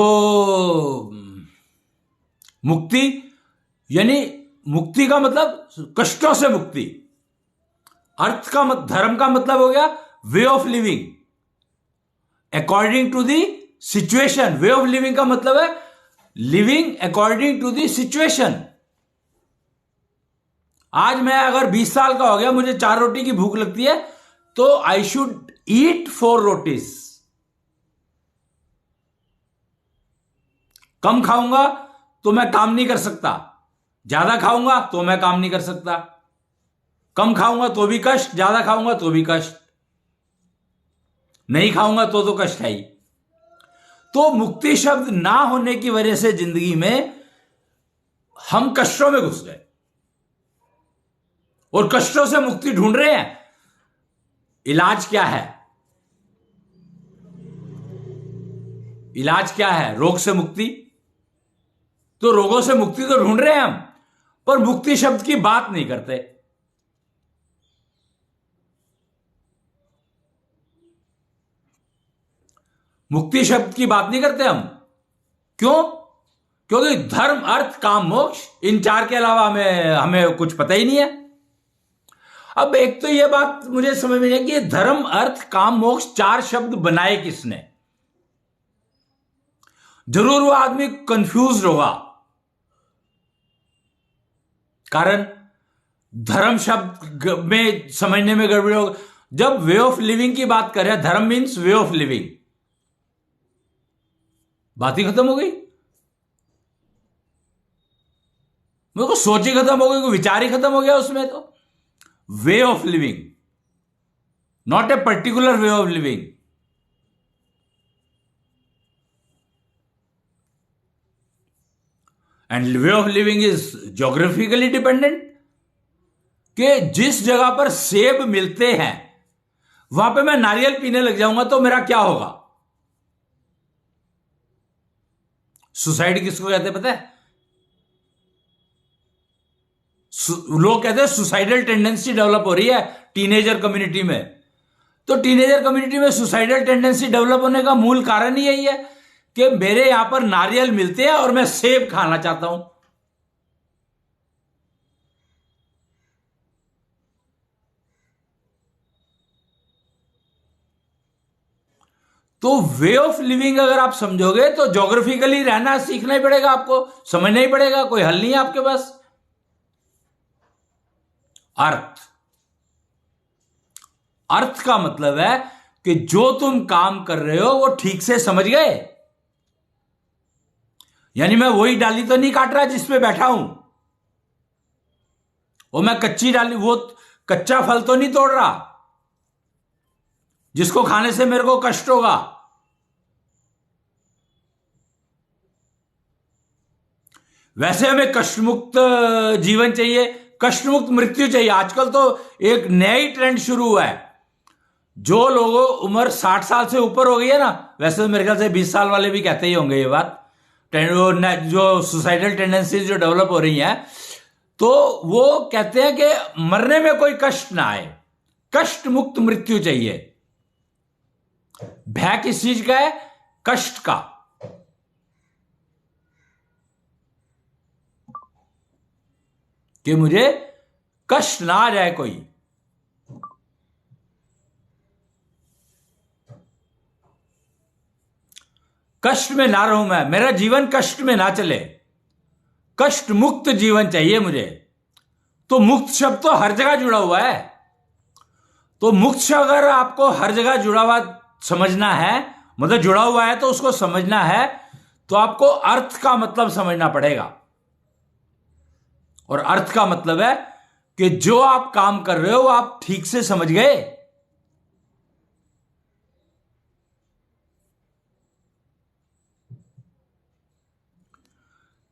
मुक्ति, यानी मुक्ति का मतलब कष्टों से मुक्ति। अर्थ का धर्म का मतलब हो गया way of living according to the situation. Way of living का मतलब है living according to the situation. आज मैं अगर 20 साल का हो गया, मुझे 4 रोटी की भूख लगती है, तो आई शुड ईट 4 रोटीज। कम खाऊंगा तो मैं काम नहीं कर सकता, ज्यादा खाऊंगा तो मैं काम नहीं कर सकता। कम खाऊंगा तो भी कष्ट, ज्यादा खाऊंगा तो भी कष्ट, नहीं खाऊंगा तो कष्ट है ही। तो मुक्ति शब्द ना होने की वजह से जिंदगी में हम कष्टों में घुस गए और कष्टों से मुक्ति ढूंढ रहे हैं। इलाज क्या है? इलाज क्या है? रोग से मुक्ति। तो रोगों से मुक्ति तो ढूंढ रहे हैं हम, पर मुक्ति शब्द की बात नहीं करते। मुक्ति शब्द की बात नहीं करते हम। क्यों? क्योंकि धर्म अर्थ काम मोक्ष, इन 4 के अलावा हमें कुछ पता ही नहीं है। अब एक तो यह बात मुझे समझ में नहीं है कि धर्म अर्थ काम मोक्ष 4 शब्द बनाए किसने। जरूर वो आदमी कंफ्यूज होगा। कारण धर्म शब्द में समझने में गड़बड़ी होगा। जब वे ऑफ लिविंग की बात कर रहे हैं, धर्म मीन्स वे ऑफ लिविंग, बात ही खत्म हो गई। मेरे को सोच ही खत्म हो गई, विचार ही खत्म हो गया उसमें। तो वे of living, not a particular way of living. And way of living is geographically dependent, कि जिस जगह पर सेब मिलते हैं वहां पे मैं नारियल पीने लग जाऊंगा तो मेरा क्या होगा? सुसाइड किसको कहते हैं पता है? लोग कहते हैं सुसाइडल टेंडेंसी डेवलप हो रही है टीनेजर कम्युनिटी में। तो टीनेजर कम्युनिटी में सुसाइडल टेंडेंसी डेवलप होने का मूल कारण ही यही है कि मेरे यहां पर नारियल मिलते हैं और मैं सेब खाना चाहता हूं। तो वे ऑफ लिविंग अगर आप समझोगे तो ज्योग्राफिकली रहना सीखना ही पड़ेगा, आपको समझना ही पड़ेगा, कोई हल नहीं है आपके पास। अर्थ, अर्थ का मतलब है कि जो तुम काम कर रहे हो वो ठीक से समझ गए। यानी मैं वही डाली तो नहीं काट रहा जिस पे बैठा हूं, वो मैं कच्ची डाली, वो कच्चा फल तो नहीं तोड़ रहा जिसको खाने से मेरे को कष्ट होगा। वैसे हमें कष्टमुक्त जीवन चाहिए, कष्टमुक्त मृत्यु चाहिए। आजकल तो एक नया ही ट्रेंड शुरू हुआ है। जो लोगों उम्र 60 साल से ऊपर हो गई है ना, वैसे तो मेरे ख्याल से 20 साल वाले भी कहते ही होंगे ये बात, जो सुसाइडल टेंडेंसीज जो डेवलप हो रही हैं, तो वो कहते हैं कि मरने में कोई कष्ट ना आए, कष्ट मुक्त मृत्यु चाहिए। भय किस चीज का है? कष्ट का। कि मुझे कष्ट ना आ जाए कोई। कष्ट में ना रहूं मैं, मेरा जीवन कष्ट में ना चले, कष्ट मुक्त जीवन चाहिए मुझे। तो मुक्त शब्द तो हर जगह जुड़ा हुआ है। तो मुक्त शब्द अगर आपको हर जगह जुड़ा हुआ समझना है, मतलब जुड़ा हुआ है तो उसको समझना है, तो आपको अर्थ का मतलब समझना पड़ेगा। और अर्थ का मतलब है कि जो आप काम कर रहे हो वो आप ठीक से समझ गए।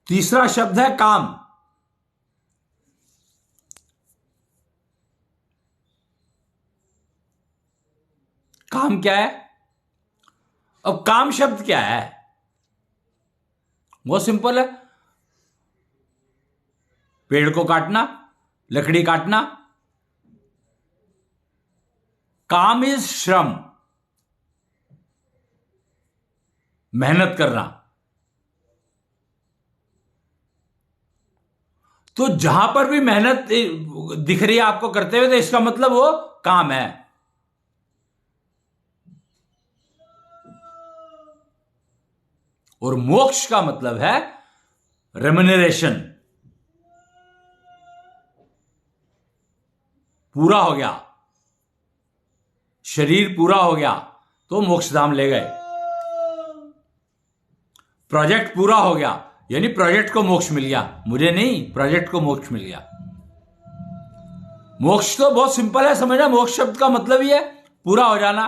तीसरा शब्द है काम। काम क्या है? अब काम शब्द क्या है? बहुत सिंपल है। पेड़ को काटना, लकड़ी काटना। काम इज श्रम, मेहनत करना। तो जहां पर भी मेहनत दिख रही है आपको करते हुए, तो इसका मतलब वो काम है। और मोक्ष का मतलब है रेम्यूनरेशन। पूरा हो गया, शरीर पूरा हो गया तो मोक्षधाम ले गए। प्रोजेक्ट पूरा हो गया यानी प्रोजेक्ट को मोक्ष मिल गया, मुझे नहीं, प्रोजेक्ट को मोक्ष मिल गया। मोक्ष तो बहुत सिंपल है समझना। मोक्ष शब्द का मतलब ही है पूरा हो जाना,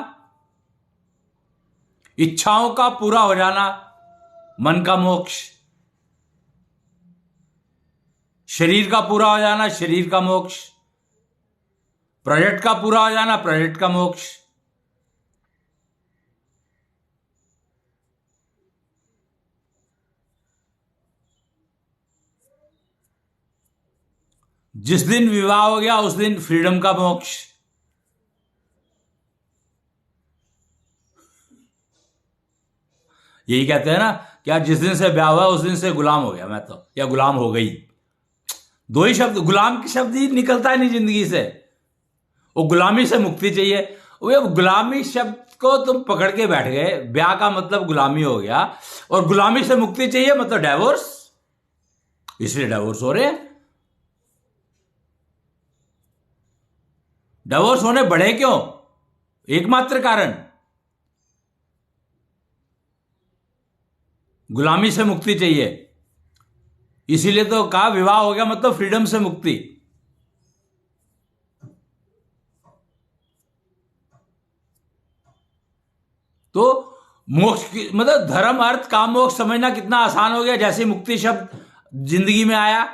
इच्छाओं का पूरा हो जाना, मन का मोक्ष। शरीर का पूरा हो जाना, शरीर का मोक्ष। प्रोजेक्ट का पूरा हो जाना, प्रोजेक्ट का मोक्ष। जिस दिन विवाह हो गया उस दिन फ्रीडम का मोक्ष। यही कहते हैं ना क्या, जिस दिन से ब्याह हुआ उस दिन से गुलाम हो गया मैं तो, या गुलाम हो गई। दो ही शब्द, गुलाम के शब्द ही निकलता है नहीं जिंदगी से। वो गुलामी से मुक्ति चाहिए। वो गुलामी शब्द को तुम पकड़ के बैठ गए, ब्याह का मतलब गुलामी हो गया, और गुलामी से मुक्ति चाहिए मतलब डाइवोर्स, इसलिए डाइवोर्स हो रहे हैं। डाइवोर्स होने बढ़े क्यों? एकमात्र कारण गुलामी से मुक्ति चाहिए। इसीलिए तो कहा विवाह हो गया मतलब फ्रीडम से मुक्ति। तो मोक्ष की मतलब धर्म अर्थ काम मोक्ष समझना कितना आसान हो गया जैसे मुक्ति शब्द जिंदगी में आया।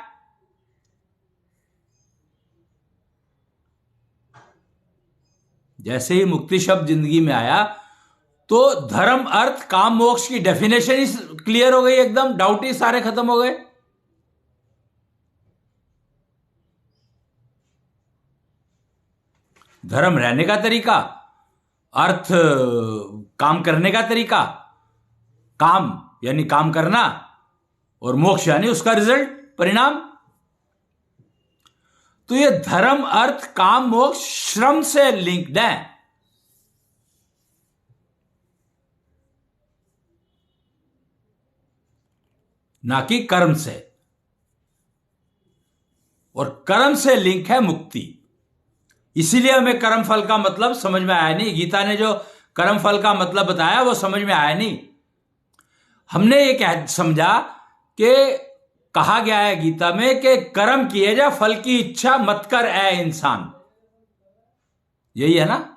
जैसे ही मुक्ति शब्द जिंदगी में आया तो धर्म अर्थ काम मोक्ष की डेफिनेशन ही क्लियर हो गई, एकदम डाउट ही सारे खत्म हो गए। धर्म रहने का तरीका, अर्थ काम करने का तरीका, काम यानी काम करना, और मोक्ष यानी उसका रिजल्ट, परिणाम। तो ये धर्म अर्थ काम मोक्ष श्रम से लिंक्ड है, ना कि कर्म से। और कर्म से लिंक है मुक्ति। इसीलिए हमें कर्म फल का मतलब समझ में आया नहीं। गीता ने जो कर्म फल का मतलब बताया वो समझ में आया नहीं। हमने ये समझा कि कहा गया है गीता में कि कर्म किए जा, फल की इच्छा मत कर ऐ इंसान। यही है ना?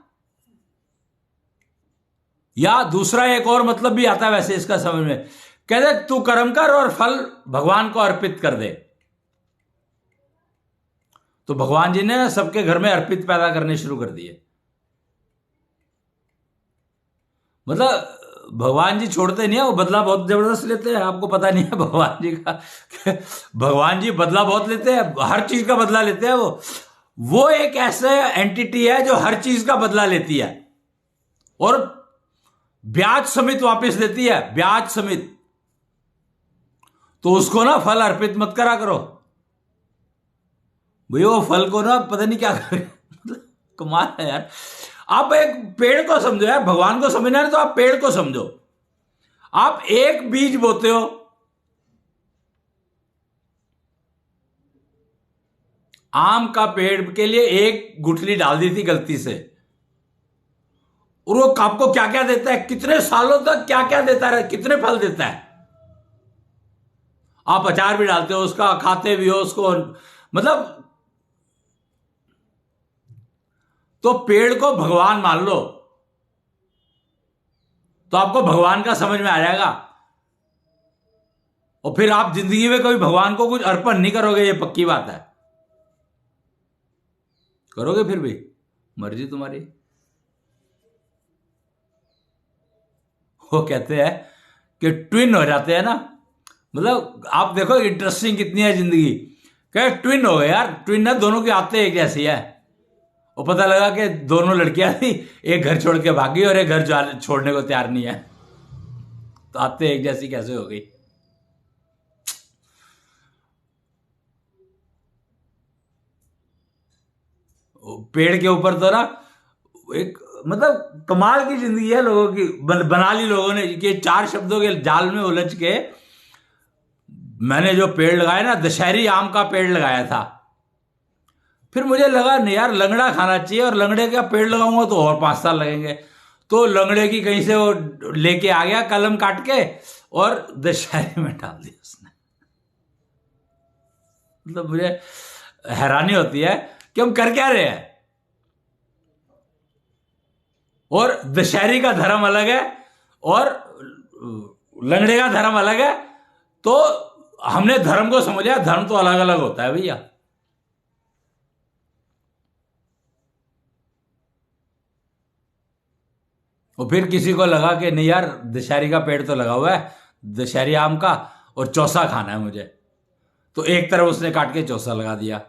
या दूसरा एक और मतलब भी आता है वैसे इसका समझ में, कहते तू कर्म कर और फल भगवान को अर्पित कर दे। तो भगवान जी ने सबके घर में अर्पित पैदा करने शुरू कर दिए। मतलब भगवान जी छोड़ते नहीं है, वो बदला बहुत जबरदस्त लेते हैं। आपको पता नहीं है भगवान जी का भगवान जी बदला बहुत लेते हैं, हर चीज का बदला लेते हैं। वो एक ऐसा एंटिटी है जो हर चीज का बदला लेती है और ब्याज समेत वापस देती है, ब्याज समेत। तो उसको ना फल अर्पित मत करा करो भैया, वो फल को ना पता नहीं क्या करे। कमाल है यार। आप एक पेड़ को समझो यार, भगवान को समझना है तो आप पेड़ को समझो। आप एक बीज बोते हो, आम का पेड़ के लिए एक गुठली डाल दी थी गलती से, और वो आपको क्या क्या देता है, कितने सालों तक क्या क्या देता है, कितने फल देता है। आप अचार भी डालते हो उसका, खाते भी हो उसको, मतलब तो पेड़ को भगवान मान लो तो आपको भगवान का समझ में आ जाएगा। और फिर आप जिंदगी में कभी भगवान को कुछ अर्पण नहीं करोगे, ये पक्की बात है। करोगे फिर भी, मर्जी तुम्हारी। वो कहते हैं कि ट्विन हो जाते हैं ना, मतलब आप देखो इंटरेस्टिंग कितनी है जिंदगी। क्या ट्विन हो गए यार, ट्विन ना दोनों की आते एक जैसी है। वो पता लगा कि दोनों लड़कियां थी, एक घर छोड़ के भागी और एक घर छोड़ने को तैयार नहीं है, तो आते एक जैसी कैसे हो गई। पेड़ के ऊपर तो ना एक मतलब कमाल की जिंदगी है लोगों की, बना ली लोगों ने कि 4 शब्दों के जाल में उलझ के। मैंने जो पेड़ लगाया ना, दशहरी आम का पेड़ लगाया था, फिर मुझे लगा नहीं यार लंगड़ा खाना चाहिए, और लंगड़े का पेड़ लगाऊंगा तो और 5 साल लगेंगे। तो लंगड़े की कहीं से वो लेके आ गया कलम काट के, और दशहरी में डाल दिया उसने। मतलब मुझे हैरानी होती है कि हम कर क्या रहे हैं। और दशहरी का धर्म अलग है और लंगड़े का धर्म अलग है। तो हमने धर्म को समझा, धर्म तो अलग अलग होता है भैया। और फिर किसी को लगा कि नहीं यार दशहरी का पेड़ तो लगा हुआ है, दशहरी आम का, और चौसा खाना है मुझे, तो एक तरफ उसने काट के चौसा लगा दिया।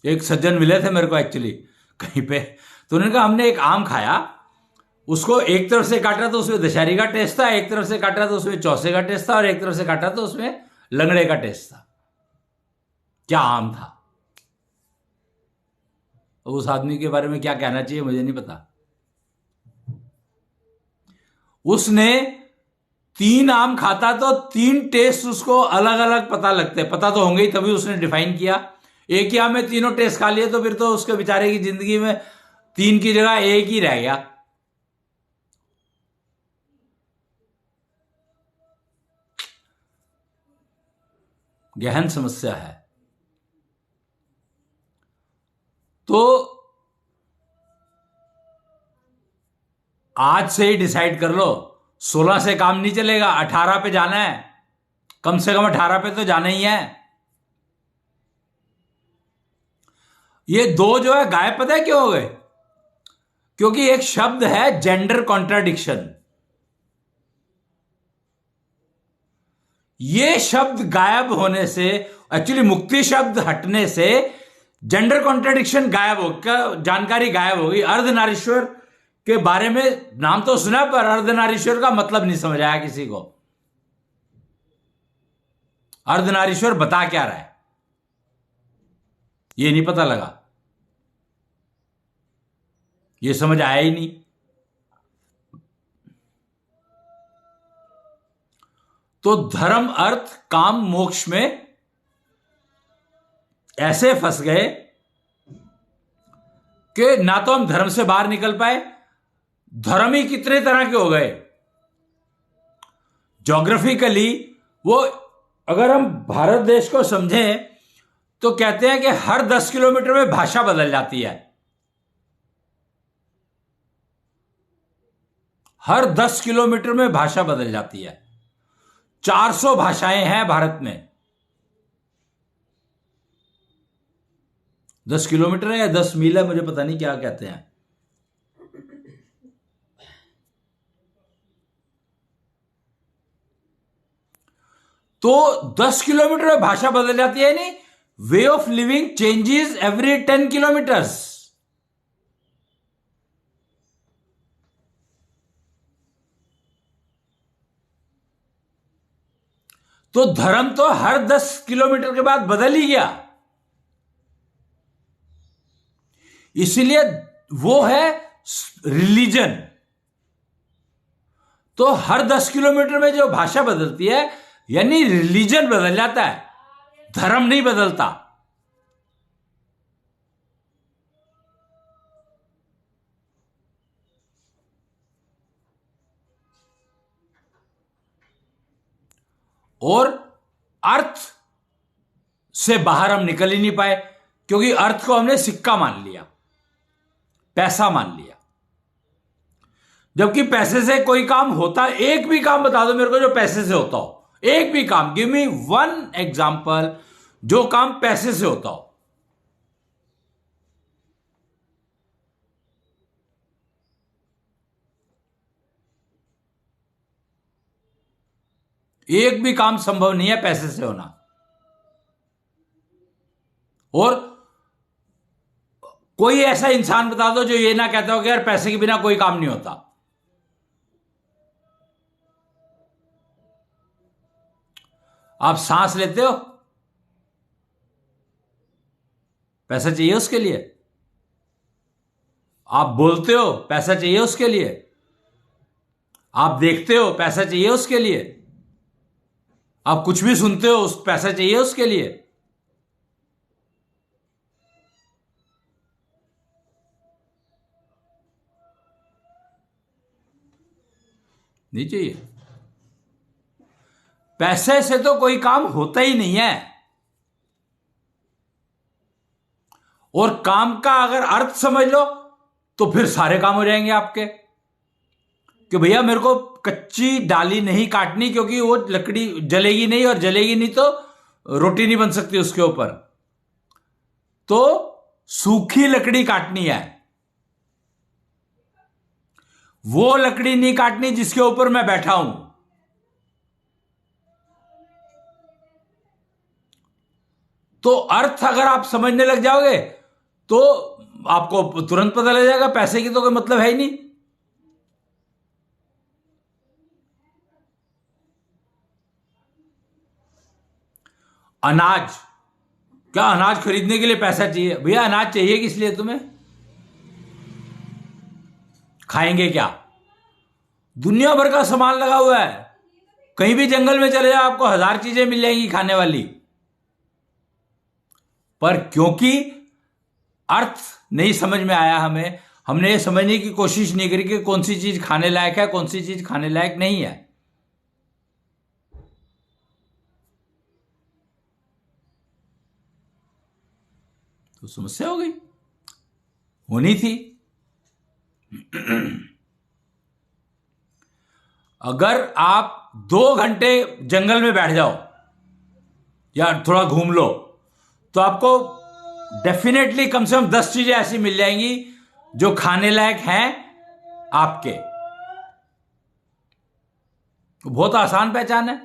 एक सज्जन मिले थे मेरे को एक्चुअली कहीं पे, तो उन्होंने कहा हमने एक आम खाया, उसको एक तरफ से काटा तो उसमें दशहरी का टेस्ट था, एक तरफ से काटा तो उसमें चौसे का टेस्ट था, और एक तरफ से काटा तो उसमें लंगड़े का टेस्ट था। क्या आम था। उस आदमी के बारे में क्या कहना चाहिए मुझे नहीं पता। उसने 3 आम खाता तो 3 टेस्ट उसको अलग अलग पता लगते, पता तो होंगे ही, तभी उसने डिफाइन किया। एक ही आम में तीनों टेस्ट खा लिए तो फिर तो उसके बेचारे की जिंदगी में 3 की जगह 1 ही रह गया। गहन समस्या है। तो आज से ही डिसाइड कर लो, 16 से काम नहीं चलेगा, 18 पे जाना है, कम से कम 18 पे तो जाना ही है। ये 2 जो है गायब, पता है क्यों हो गए? क्योंकि एक शब्द है जेंडर कॉन्ट्राडिक्शन। ये शब्द गायब होने से, एक्चुअली मुक्ति शब्द हटने से जेंडर कॉन्ट्राडिक्शन गायब हो, क्या जानकारी गायब होगी। अर्धनारीश्वर के बारे में नाम तो सुना, पर अर्धनारीश्वर का मतलब नहीं समझ आया किसी को। अर्धनारीश्वर बता क्या रहा है ये नहीं पता लगा, ये समझ आया ही नहीं। तो धर्म अर्थ काम मोक्ष में ऐसे फंस गए कि ना तो हम धर्म से बाहर निकल पाए। धर्म ही कितने तरह के हो गए ज्योग्राफिकली। वो अगर हम भारत देश को समझें तो कहते हैं कि हर 10 किलोमीटर में भाषा बदल जाती है। हर 10 किलोमीटर में भाषा बदल जाती है। 400 भाषाएं हैं भारत में। 10 किलोमीटर है या 10 मील है, मुझे पता नहीं क्या कहते हैं। तो 10 किलोमीटर में भाषा बदल जाती है, नहीं, वे of living changes every 10 kilometres. तो धर्म तो हर 10 किलोमीटर के बाद बदल ही गया। इसलिए वो है रिलीजन। तो हर 10 किलोमीटर में जो भाषा बदलती है यानी रिलीजन बदल जाता है, धर्म नहीं बदलता। और अर्थ से बाहर हम निकल ही नहीं पाए, क्योंकि अर्थ को हमने सिक्का मान लिया, पैसा मान लिया। जबकि पैसे से कोई काम होता, एक भी काम बता दो मेरे को जो पैसे से होता हो, एक भी काम, गिव मी वन एग्जांपल जो काम पैसे से होता हो। एक भी काम संभव नहीं है पैसे से होना। और कोई ऐसा इंसान बता दो जो ये ना कहता हो कि यार पैसे के बिना कोई काम नहीं होता। आप सांस लेते हो, पैसा चाहिए उसके लिए। आप बोलते हो, पैसा चाहिए उसके लिए। आप देखते हो, पैसा चाहिए उसके लिए। आप कुछ भी सुनते हो, उस पैसा चाहिए उसके लिए। नहीं चाहिए। पैसे से तो कोई काम होता ही नहीं है। और काम का अगर अर्थ समझ लो तो फिर सारे काम हो जाएंगे आपके। कि भैया मेरे को कच्ची डाली नहीं काटनी, क्योंकि वो लकड़ी जलेगी नहीं, और जलेगी नहीं तो रोटी नहीं बन सकती उसके ऊपर। तो सूखी लकड़ी काटनी है। वो लकड़ी नहीं काटनी जिसके ऊपर मैं बैठा हूं। तो अर्थ अगर आप समझने लग जाओगे तो आपको तुरंत पता लग जाएगा पैसे की तो कोई मतलब है ही नहीं। अनाज, क्या अनाज खरीदने के लिए पैसा चाहिए? भैया अनाज चाहिए किस लिए तुम्हें? खाएंगे क्या? दुनिया भर का सामान लगा हुआ है। कहीं भी जंगल में चले जाओ, आपको 1000 चीजें मिल जाएंगी खाने वाली। पर क्योंकि अर्थ नहीं समझ में आया हमें, हमने ये समझने की कोशिश नहीं करी कि कौन सी चीज खाने लायक है, कौन सी चीज खाने लायक नहीं है। तो समस्या हो गई, होनी थी। अगर आप 2 घंटे जंगल में बैठ जाओ या थोड़ा घूम लो तो आपको डेफिनेटली कम से कम 10 चीजें ऐसी मिल जाएंगी जो खाने लायक हैं आपके। बहुत आसान पहचान है।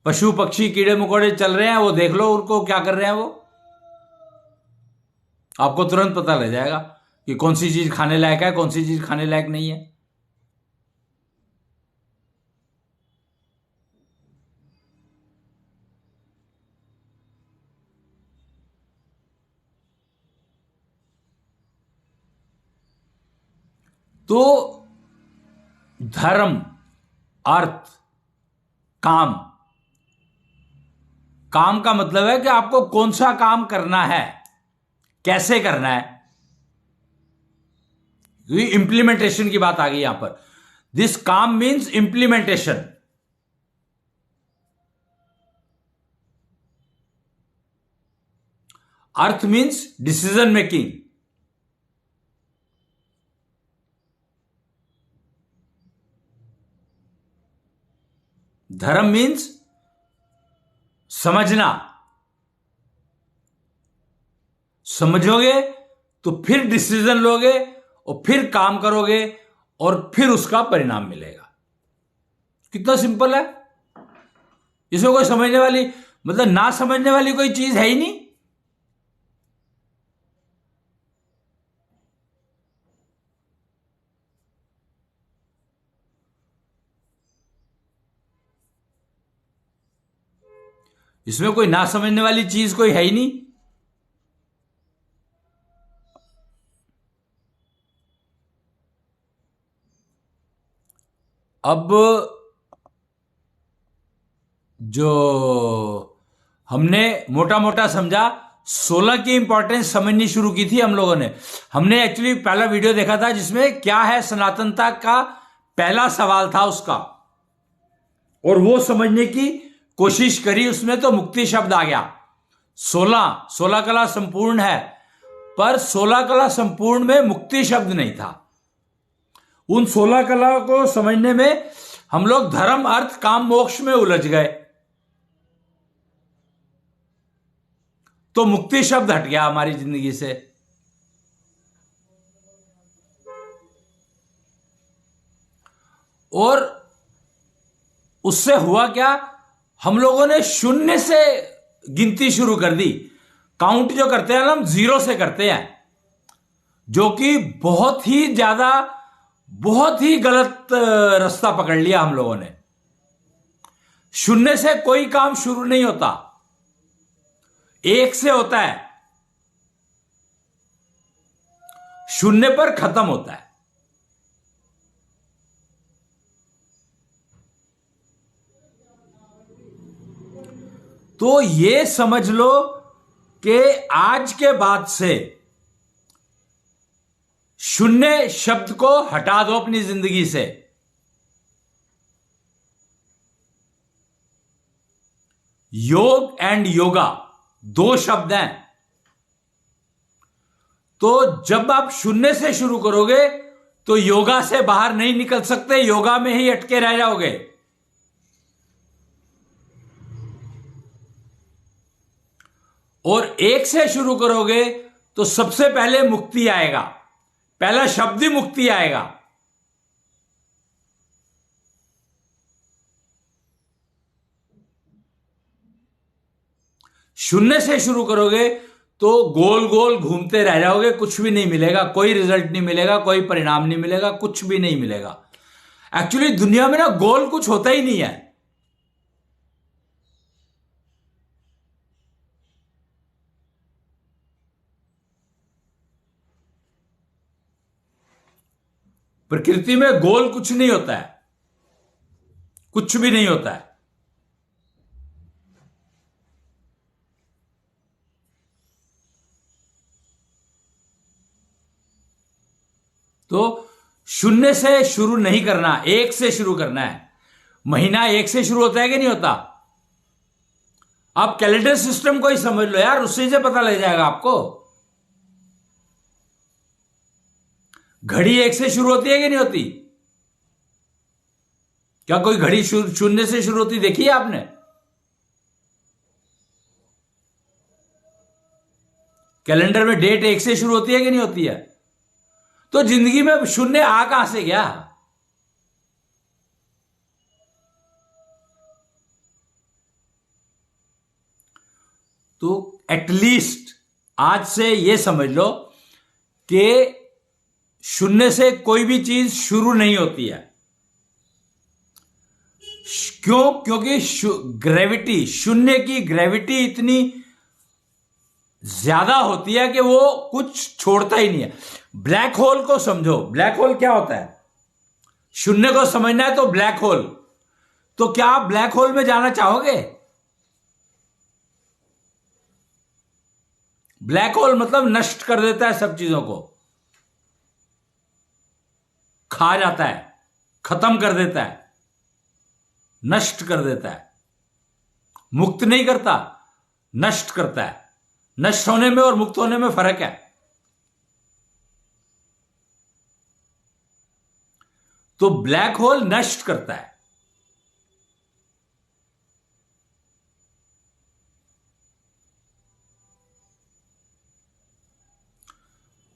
पशु पक्षी कीड़े मकोड़े चल रहे हैं, वो देख लो उनको क्या कर रहे हैं, वो आपको तुरंत पता लग जाएगा कि कौन सी चीज खाने लायक है, कौन सी चीज खाने लायक नहीं है। तो धर्म, अर्थ, काम। काम का मतलब है कि आपको कौन सा काम करना है, कैसे करना है। इंप्लीमेंटेशन की बात आ गई यहां पर। दिस काम मीन्स इंप्लीमेंटेशन। अर्थ मीन्स डिसीजन मेकिंग। धर्म मीन्स समझना। समझोगे तो फिर डिसीजन लोगे और फिर काम करोगे और फिर उसका परिणाम मिलेगा। कितना सिंपल है। इसमें कोई समझने वाली, मतलब ना समझने वाली कोई चीज है ही नहीं। इसमें कोई ना समझने वाली चीज कोई है ही नहीं। अब जो हमने मोटा मोटा समझा, 16 की इंपॉर्टेंस समझनी शुरू की थी हम लोगों ने। हमने एक्चुअली पहला वीडियो देखा था जिसमें क्या है सनातनता का पहला सवाल था उसका, और वो समझने की कोशिश करी। उसमें तो मुक्ति शब्द आ गया। 16 कला संपूर्ण है, पर 16 कला संपूर्ण में मुक्ति शब्द नहीं था। उन 16 कला को समझने में हम लोग धर्म, अर्थ, काम, मोक्ष में उलझ गए, तो मुक्ति शब्द हट गया हमारी जिंदगी से। और उससे हुआ क्या, हम लोगों ने शून्य से गिनती शुरू कर दी। काउंट जो करते हैं ना हम 0 से करते हैं, जो कि बहुत ही ज्यादा, बहुत ही गलत रास्ता पकड़ लिया हम लोगों ने। शून्य से कोई काम शुरू नहीं होता, 1 से होता है। शून्य पर खत्म होता है। तो ये समझ लो कि आज के बाद से शून्य शब्द को हटा दो अपनी जिंदगी से। योग एंड योगा दो शब्द हैं। तो जब आप शून्य से शुरू करोगे तो योगा से बाहर नहीं निकल सकते, योगा में ही अटके रह जाओगे। और एक से शुरू करोगे तो सबसे पहले मुक्ति आएगा, पहला शब्द ही मुक्ति आएगा। शून्य से शुरू करोगे तो गोल गोल घूमते रह जाओगे, कुछ भी नहीं मिलेगा, कोई रिजल्ट नहीं मिलेगा, कोई परिणाम नहीं मिलेगा, कुछ भी नहीं मिलेगा। एक्चुअली दुनिया में ना गोल कुछ होता ही नहीं है। प्रकृति में गोल कुछ नहीं होता है, कुछ भी नहीं होता है। तो शून्य से शुरू नहीं करना, एक से शुरू करना है। महीना एक से शुरू होता है कि नहीं होता? आप कैलेंडर सिस्टम को ही समझ लो यार, उससे से पता लग जाएगा आपको। घड़ी एक से शुरू होती है कि नहीं होती? क्या कोई घड़ी शून्य से शुरू होती देखी है आपने? कैलेंडर में डेट एक से शुरू होती है कि नहीं होती है? तो जिंदगी में शून्य आ कहां से गया? तो एटलीस्ट आज से यह समझ लो कि शून्य से कोई भी चीज शुरू नहीं होती है। क्यों? क्योंकि ग्रेविटी, शून्य की ग्रेविटी इतनी ज्यादा होती है कि वो कुछ छोड़ता ही नहीं है। ब्लैक होल को समझो, ब्लैक होल क्या होता है? शून्य को समझना है तो ब्लैक होल। तो क्या आप ब्लैक होल में जाना चाहोगे? ब्लैक होल मतलब नष्ट कर देता है, सब चीजों को खा जाता है, खत्म कर देता है, नष्ट कर देता है। मुक्त नहीं करता, नष्ट करता है। नष्ट होने में और मुक्त होने में फर्क है। तो ब्लैक होल नष्ट करता है।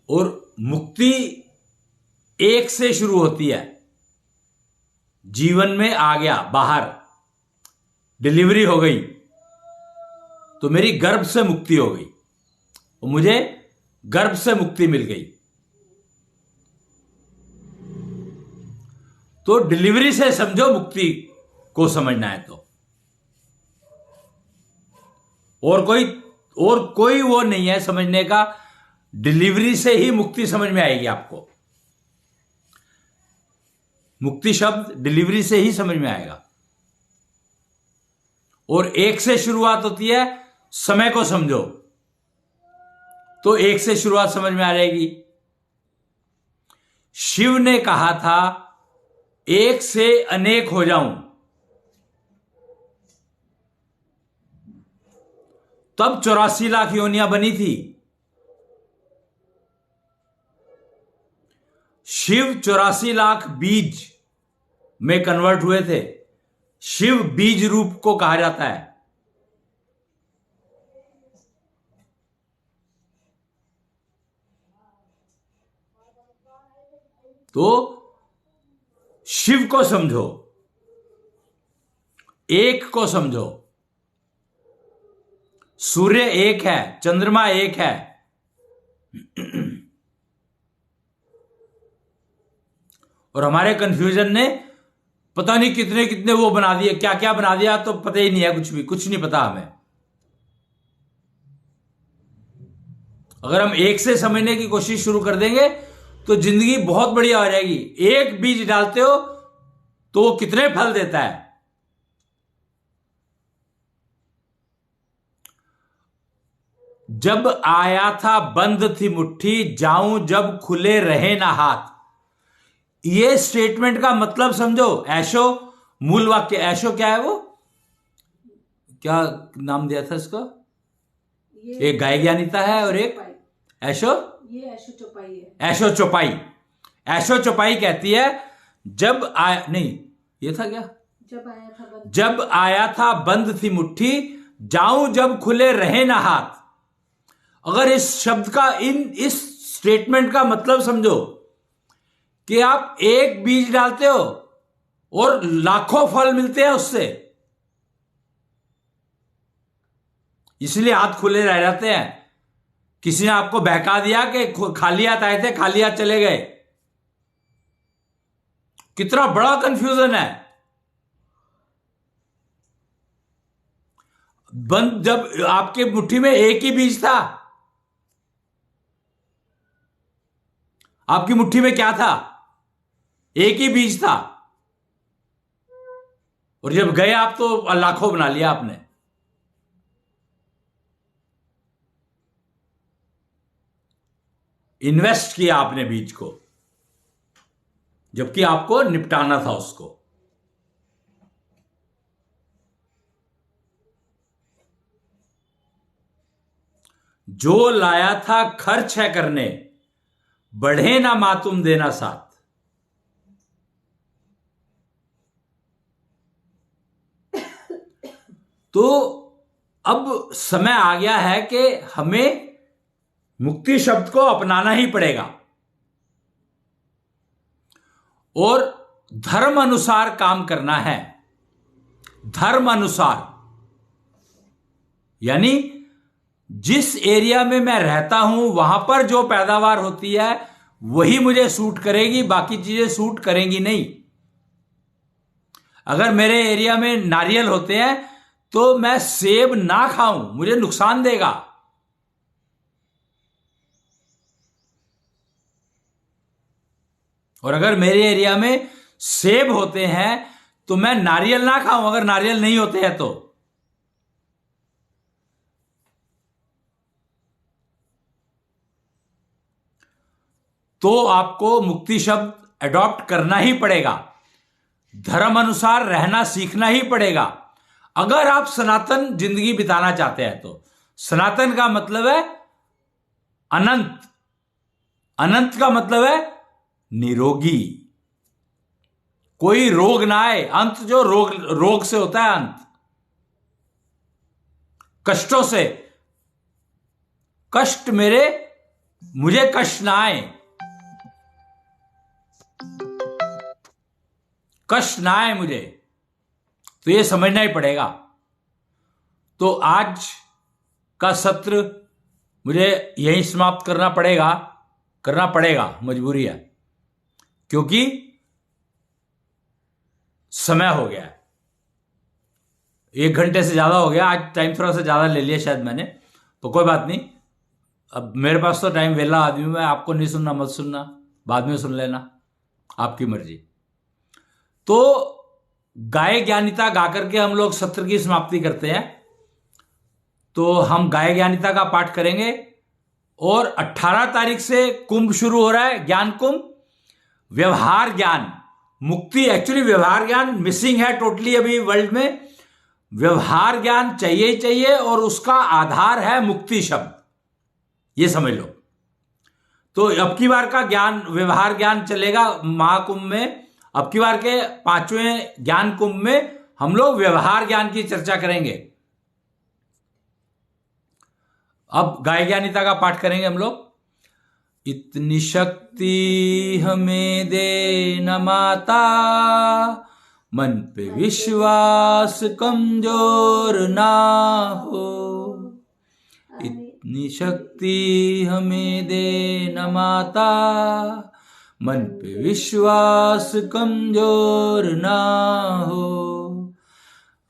और मुक्ति एक से शुरू होती है। जीवन में आ गया, बाहर डिलीवरी हो गई तो मेरी गर्भ से मुक्ति हो गई और मुझे गर्भ से मुक्ति मिल गई। तो डिलीवरी से समझो मुक्ति को समझना है तो। और कोई वो नहीं है समझने का। डिलीवरी से ही मुक्ति समझ में आएगी आपको। मुक्ति शब्द डिलीवरी से ही समझ में आएगा। और एक से शुरुआत होती है, समय को समझो तो एक से शुरुआत समझ में आ जाएगी। शिव ने कहा था एक से अनेक हो जाऊं, तब 84 लाख योनियां बनी थी। शिव 84 लाख बीज में कन्वर्ट हुए थे। शिव बीज रूप को कहा जाता है। तो शिव को समझो, एक को समझो। सूर्य एक है, चंद्रमा एक है। और हमारे कंफ्यूजन ने पता नहीं कितने कितने वो बना दिए, क्या क्या बना दिया, तो पता ही नहीं है, कुछ नहीं पता हमें। अगर हम एक से समझने की कोशिश शुरू कर देंगे तो जिंदगी बहुत बढ़िया हो जाएगी। एक बीज डालते हो तो वो कितने फल देता है। जब आया था बंद थी मुट्ठी, जाऊं जब खुले रहे ना हाथ। ये स्टेटमेंट का मतलब समझो। ऐशो मूल वाक्य, ऐशो क्या है, वो क्या नाम दिया था इसको? एक गाय ज्ञानिता है और एक ऐशो, ये ऐशो चौपाई है। ऐशो चौपाई। ऐशो चौपाई कहती है जब आया, नहीं ये था क्या, जब आया था बंद थी मुट्ठी, जाऊं जब खुले रहे ना हाथ। अगर इस शब्द का, इस स्टेटमेंट का मतलब समझो कि आप एक बीज डालते हो और लाखों फल मिलते हैं उससे, इसलिए हाथ खुले रह जाते हैं। किसी ने आपको बहका दिया कि खाली हाथ आए थे, खाली हाथ चले गए। कितना बड़ा कंफ्यूजन है। बंद, जब आपके मुट्ठी में एक ही बीज था, आपकी मुट्ठी में क्या था? एक ही बीज था, और जब गए आप तो लाखों बना लिया आपने। इन्वेस्ट किया आपने बीज को, जबकि आपको निपटाना था उसको। जो लाया था खर्च है करने, बढ़े ना मातुम देना साथ। तो अब समय आ गया है कि हमें मुक्ति शब्द को अपनाना ही पड़ेगा और धर्म अनुसार काम करना है। धर्म अनुसार यानी जिस एरिया में मैं रहता हूं वहां पर जो पैदावार होती है वही मुझे सूट करेगी, बाकी चीजें सूट करेंगी नहीं। अगर मेरे एरिया में नारियल होते हैं तो मैं सेब ना खाऊं, मुझे नुकसान देगा। और अगर मेरे एरिया में सेब होते हैं तो मैं नारियल ना खाऊं, अगर नारियल नहीं होते हैं तो आपको मुक्ति शब्द अडॉप्ट करना ही पड़ेगा। धर्म अनुसार रहना सीखना ही पड़ेगा अगर आप सनातन जिंदगी बिताना चाहते हैं तो। सनातन का मतलब है अनंत, अनंत का मतलब है निरोगी, कोई रोग ना आए। अंत जो रोग से होता है, अंत कष्टों से, कष्ट मुझे कष्ट ना आए, कष्ट ना आए मुझे, तो यह समझना ही पड़ेगा। तो आज का सत्र मुझे यहीं समाप्त करना पड़ेगा, मजबूरी है, क्योंकि समय हो गया है। 1 घंटे से ज्यादा हो गया, आज टाइम थोड़ा सा ज्यादा ले लिया शायद मैंने, तो कोई बात नहीं। अब मेरे पास तो टाइम वेला आदमी में, आपको नहीं सुनना मत सुनना, बाद में सुन लेना, आपकी मर्जी। तो गाय ज्ञानिता गा करके हम लोग सत्र की समाप्ति करते हैं। तो हम गाय ज्ञानिता का पाठ करेंगे और 18 तारीख से कुंभ शुरू हो रहा है, ज्ञान कुंभ। व्यवहार ज्ञान, मुक्ति, एक्चुअली व्यवहार ज्ञान मिसिंग है टोटली अभी वर्ल्ड में। व्यवहार ज्ञान चाहिए ही चाहिए और उसका आधार है मुक्ति शब्द, ये समझ लो। तो अब की बार का ज्ञान, व्यवहार ज्ञान चलेगा महाकुंभ में। अब की बार के 5वें ज्ञान कुंभ में हम लोग व्यवहार ज्ञान की चर्चा करेंगे। अब गाय ज्ञानिता का पाठ करेंगे हम लोग। इतनी शक्ति हमें दे न माता, मन पे विश्वास कमजोर ना हो। इतनी शक्ति हमें दे न माता, मन पे विश्वास कमजोर ना हो।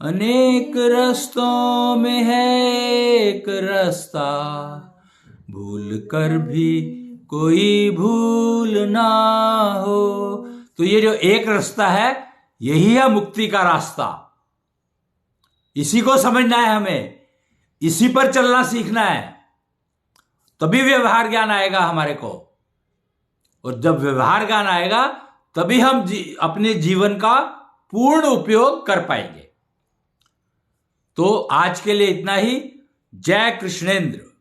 अनेक रस्तों में है एक रास्ता, भूल कर भी कोई भूल ना हो। तो ये जो एक रास्ता है, यही है मुक्ति का रास्ता। इसी को समझना है हमें, इसी पर चलना सीखना है, तभी व्यवहार ज्ञान आएगा हमारे को। और जब व्यवहार ज्ञान आएगा तभी हम अपने जीवन का पूर्ण उपयोग कर पाएंगे। तो आज के लिए इतना ही। जय कृष्णेंद्र।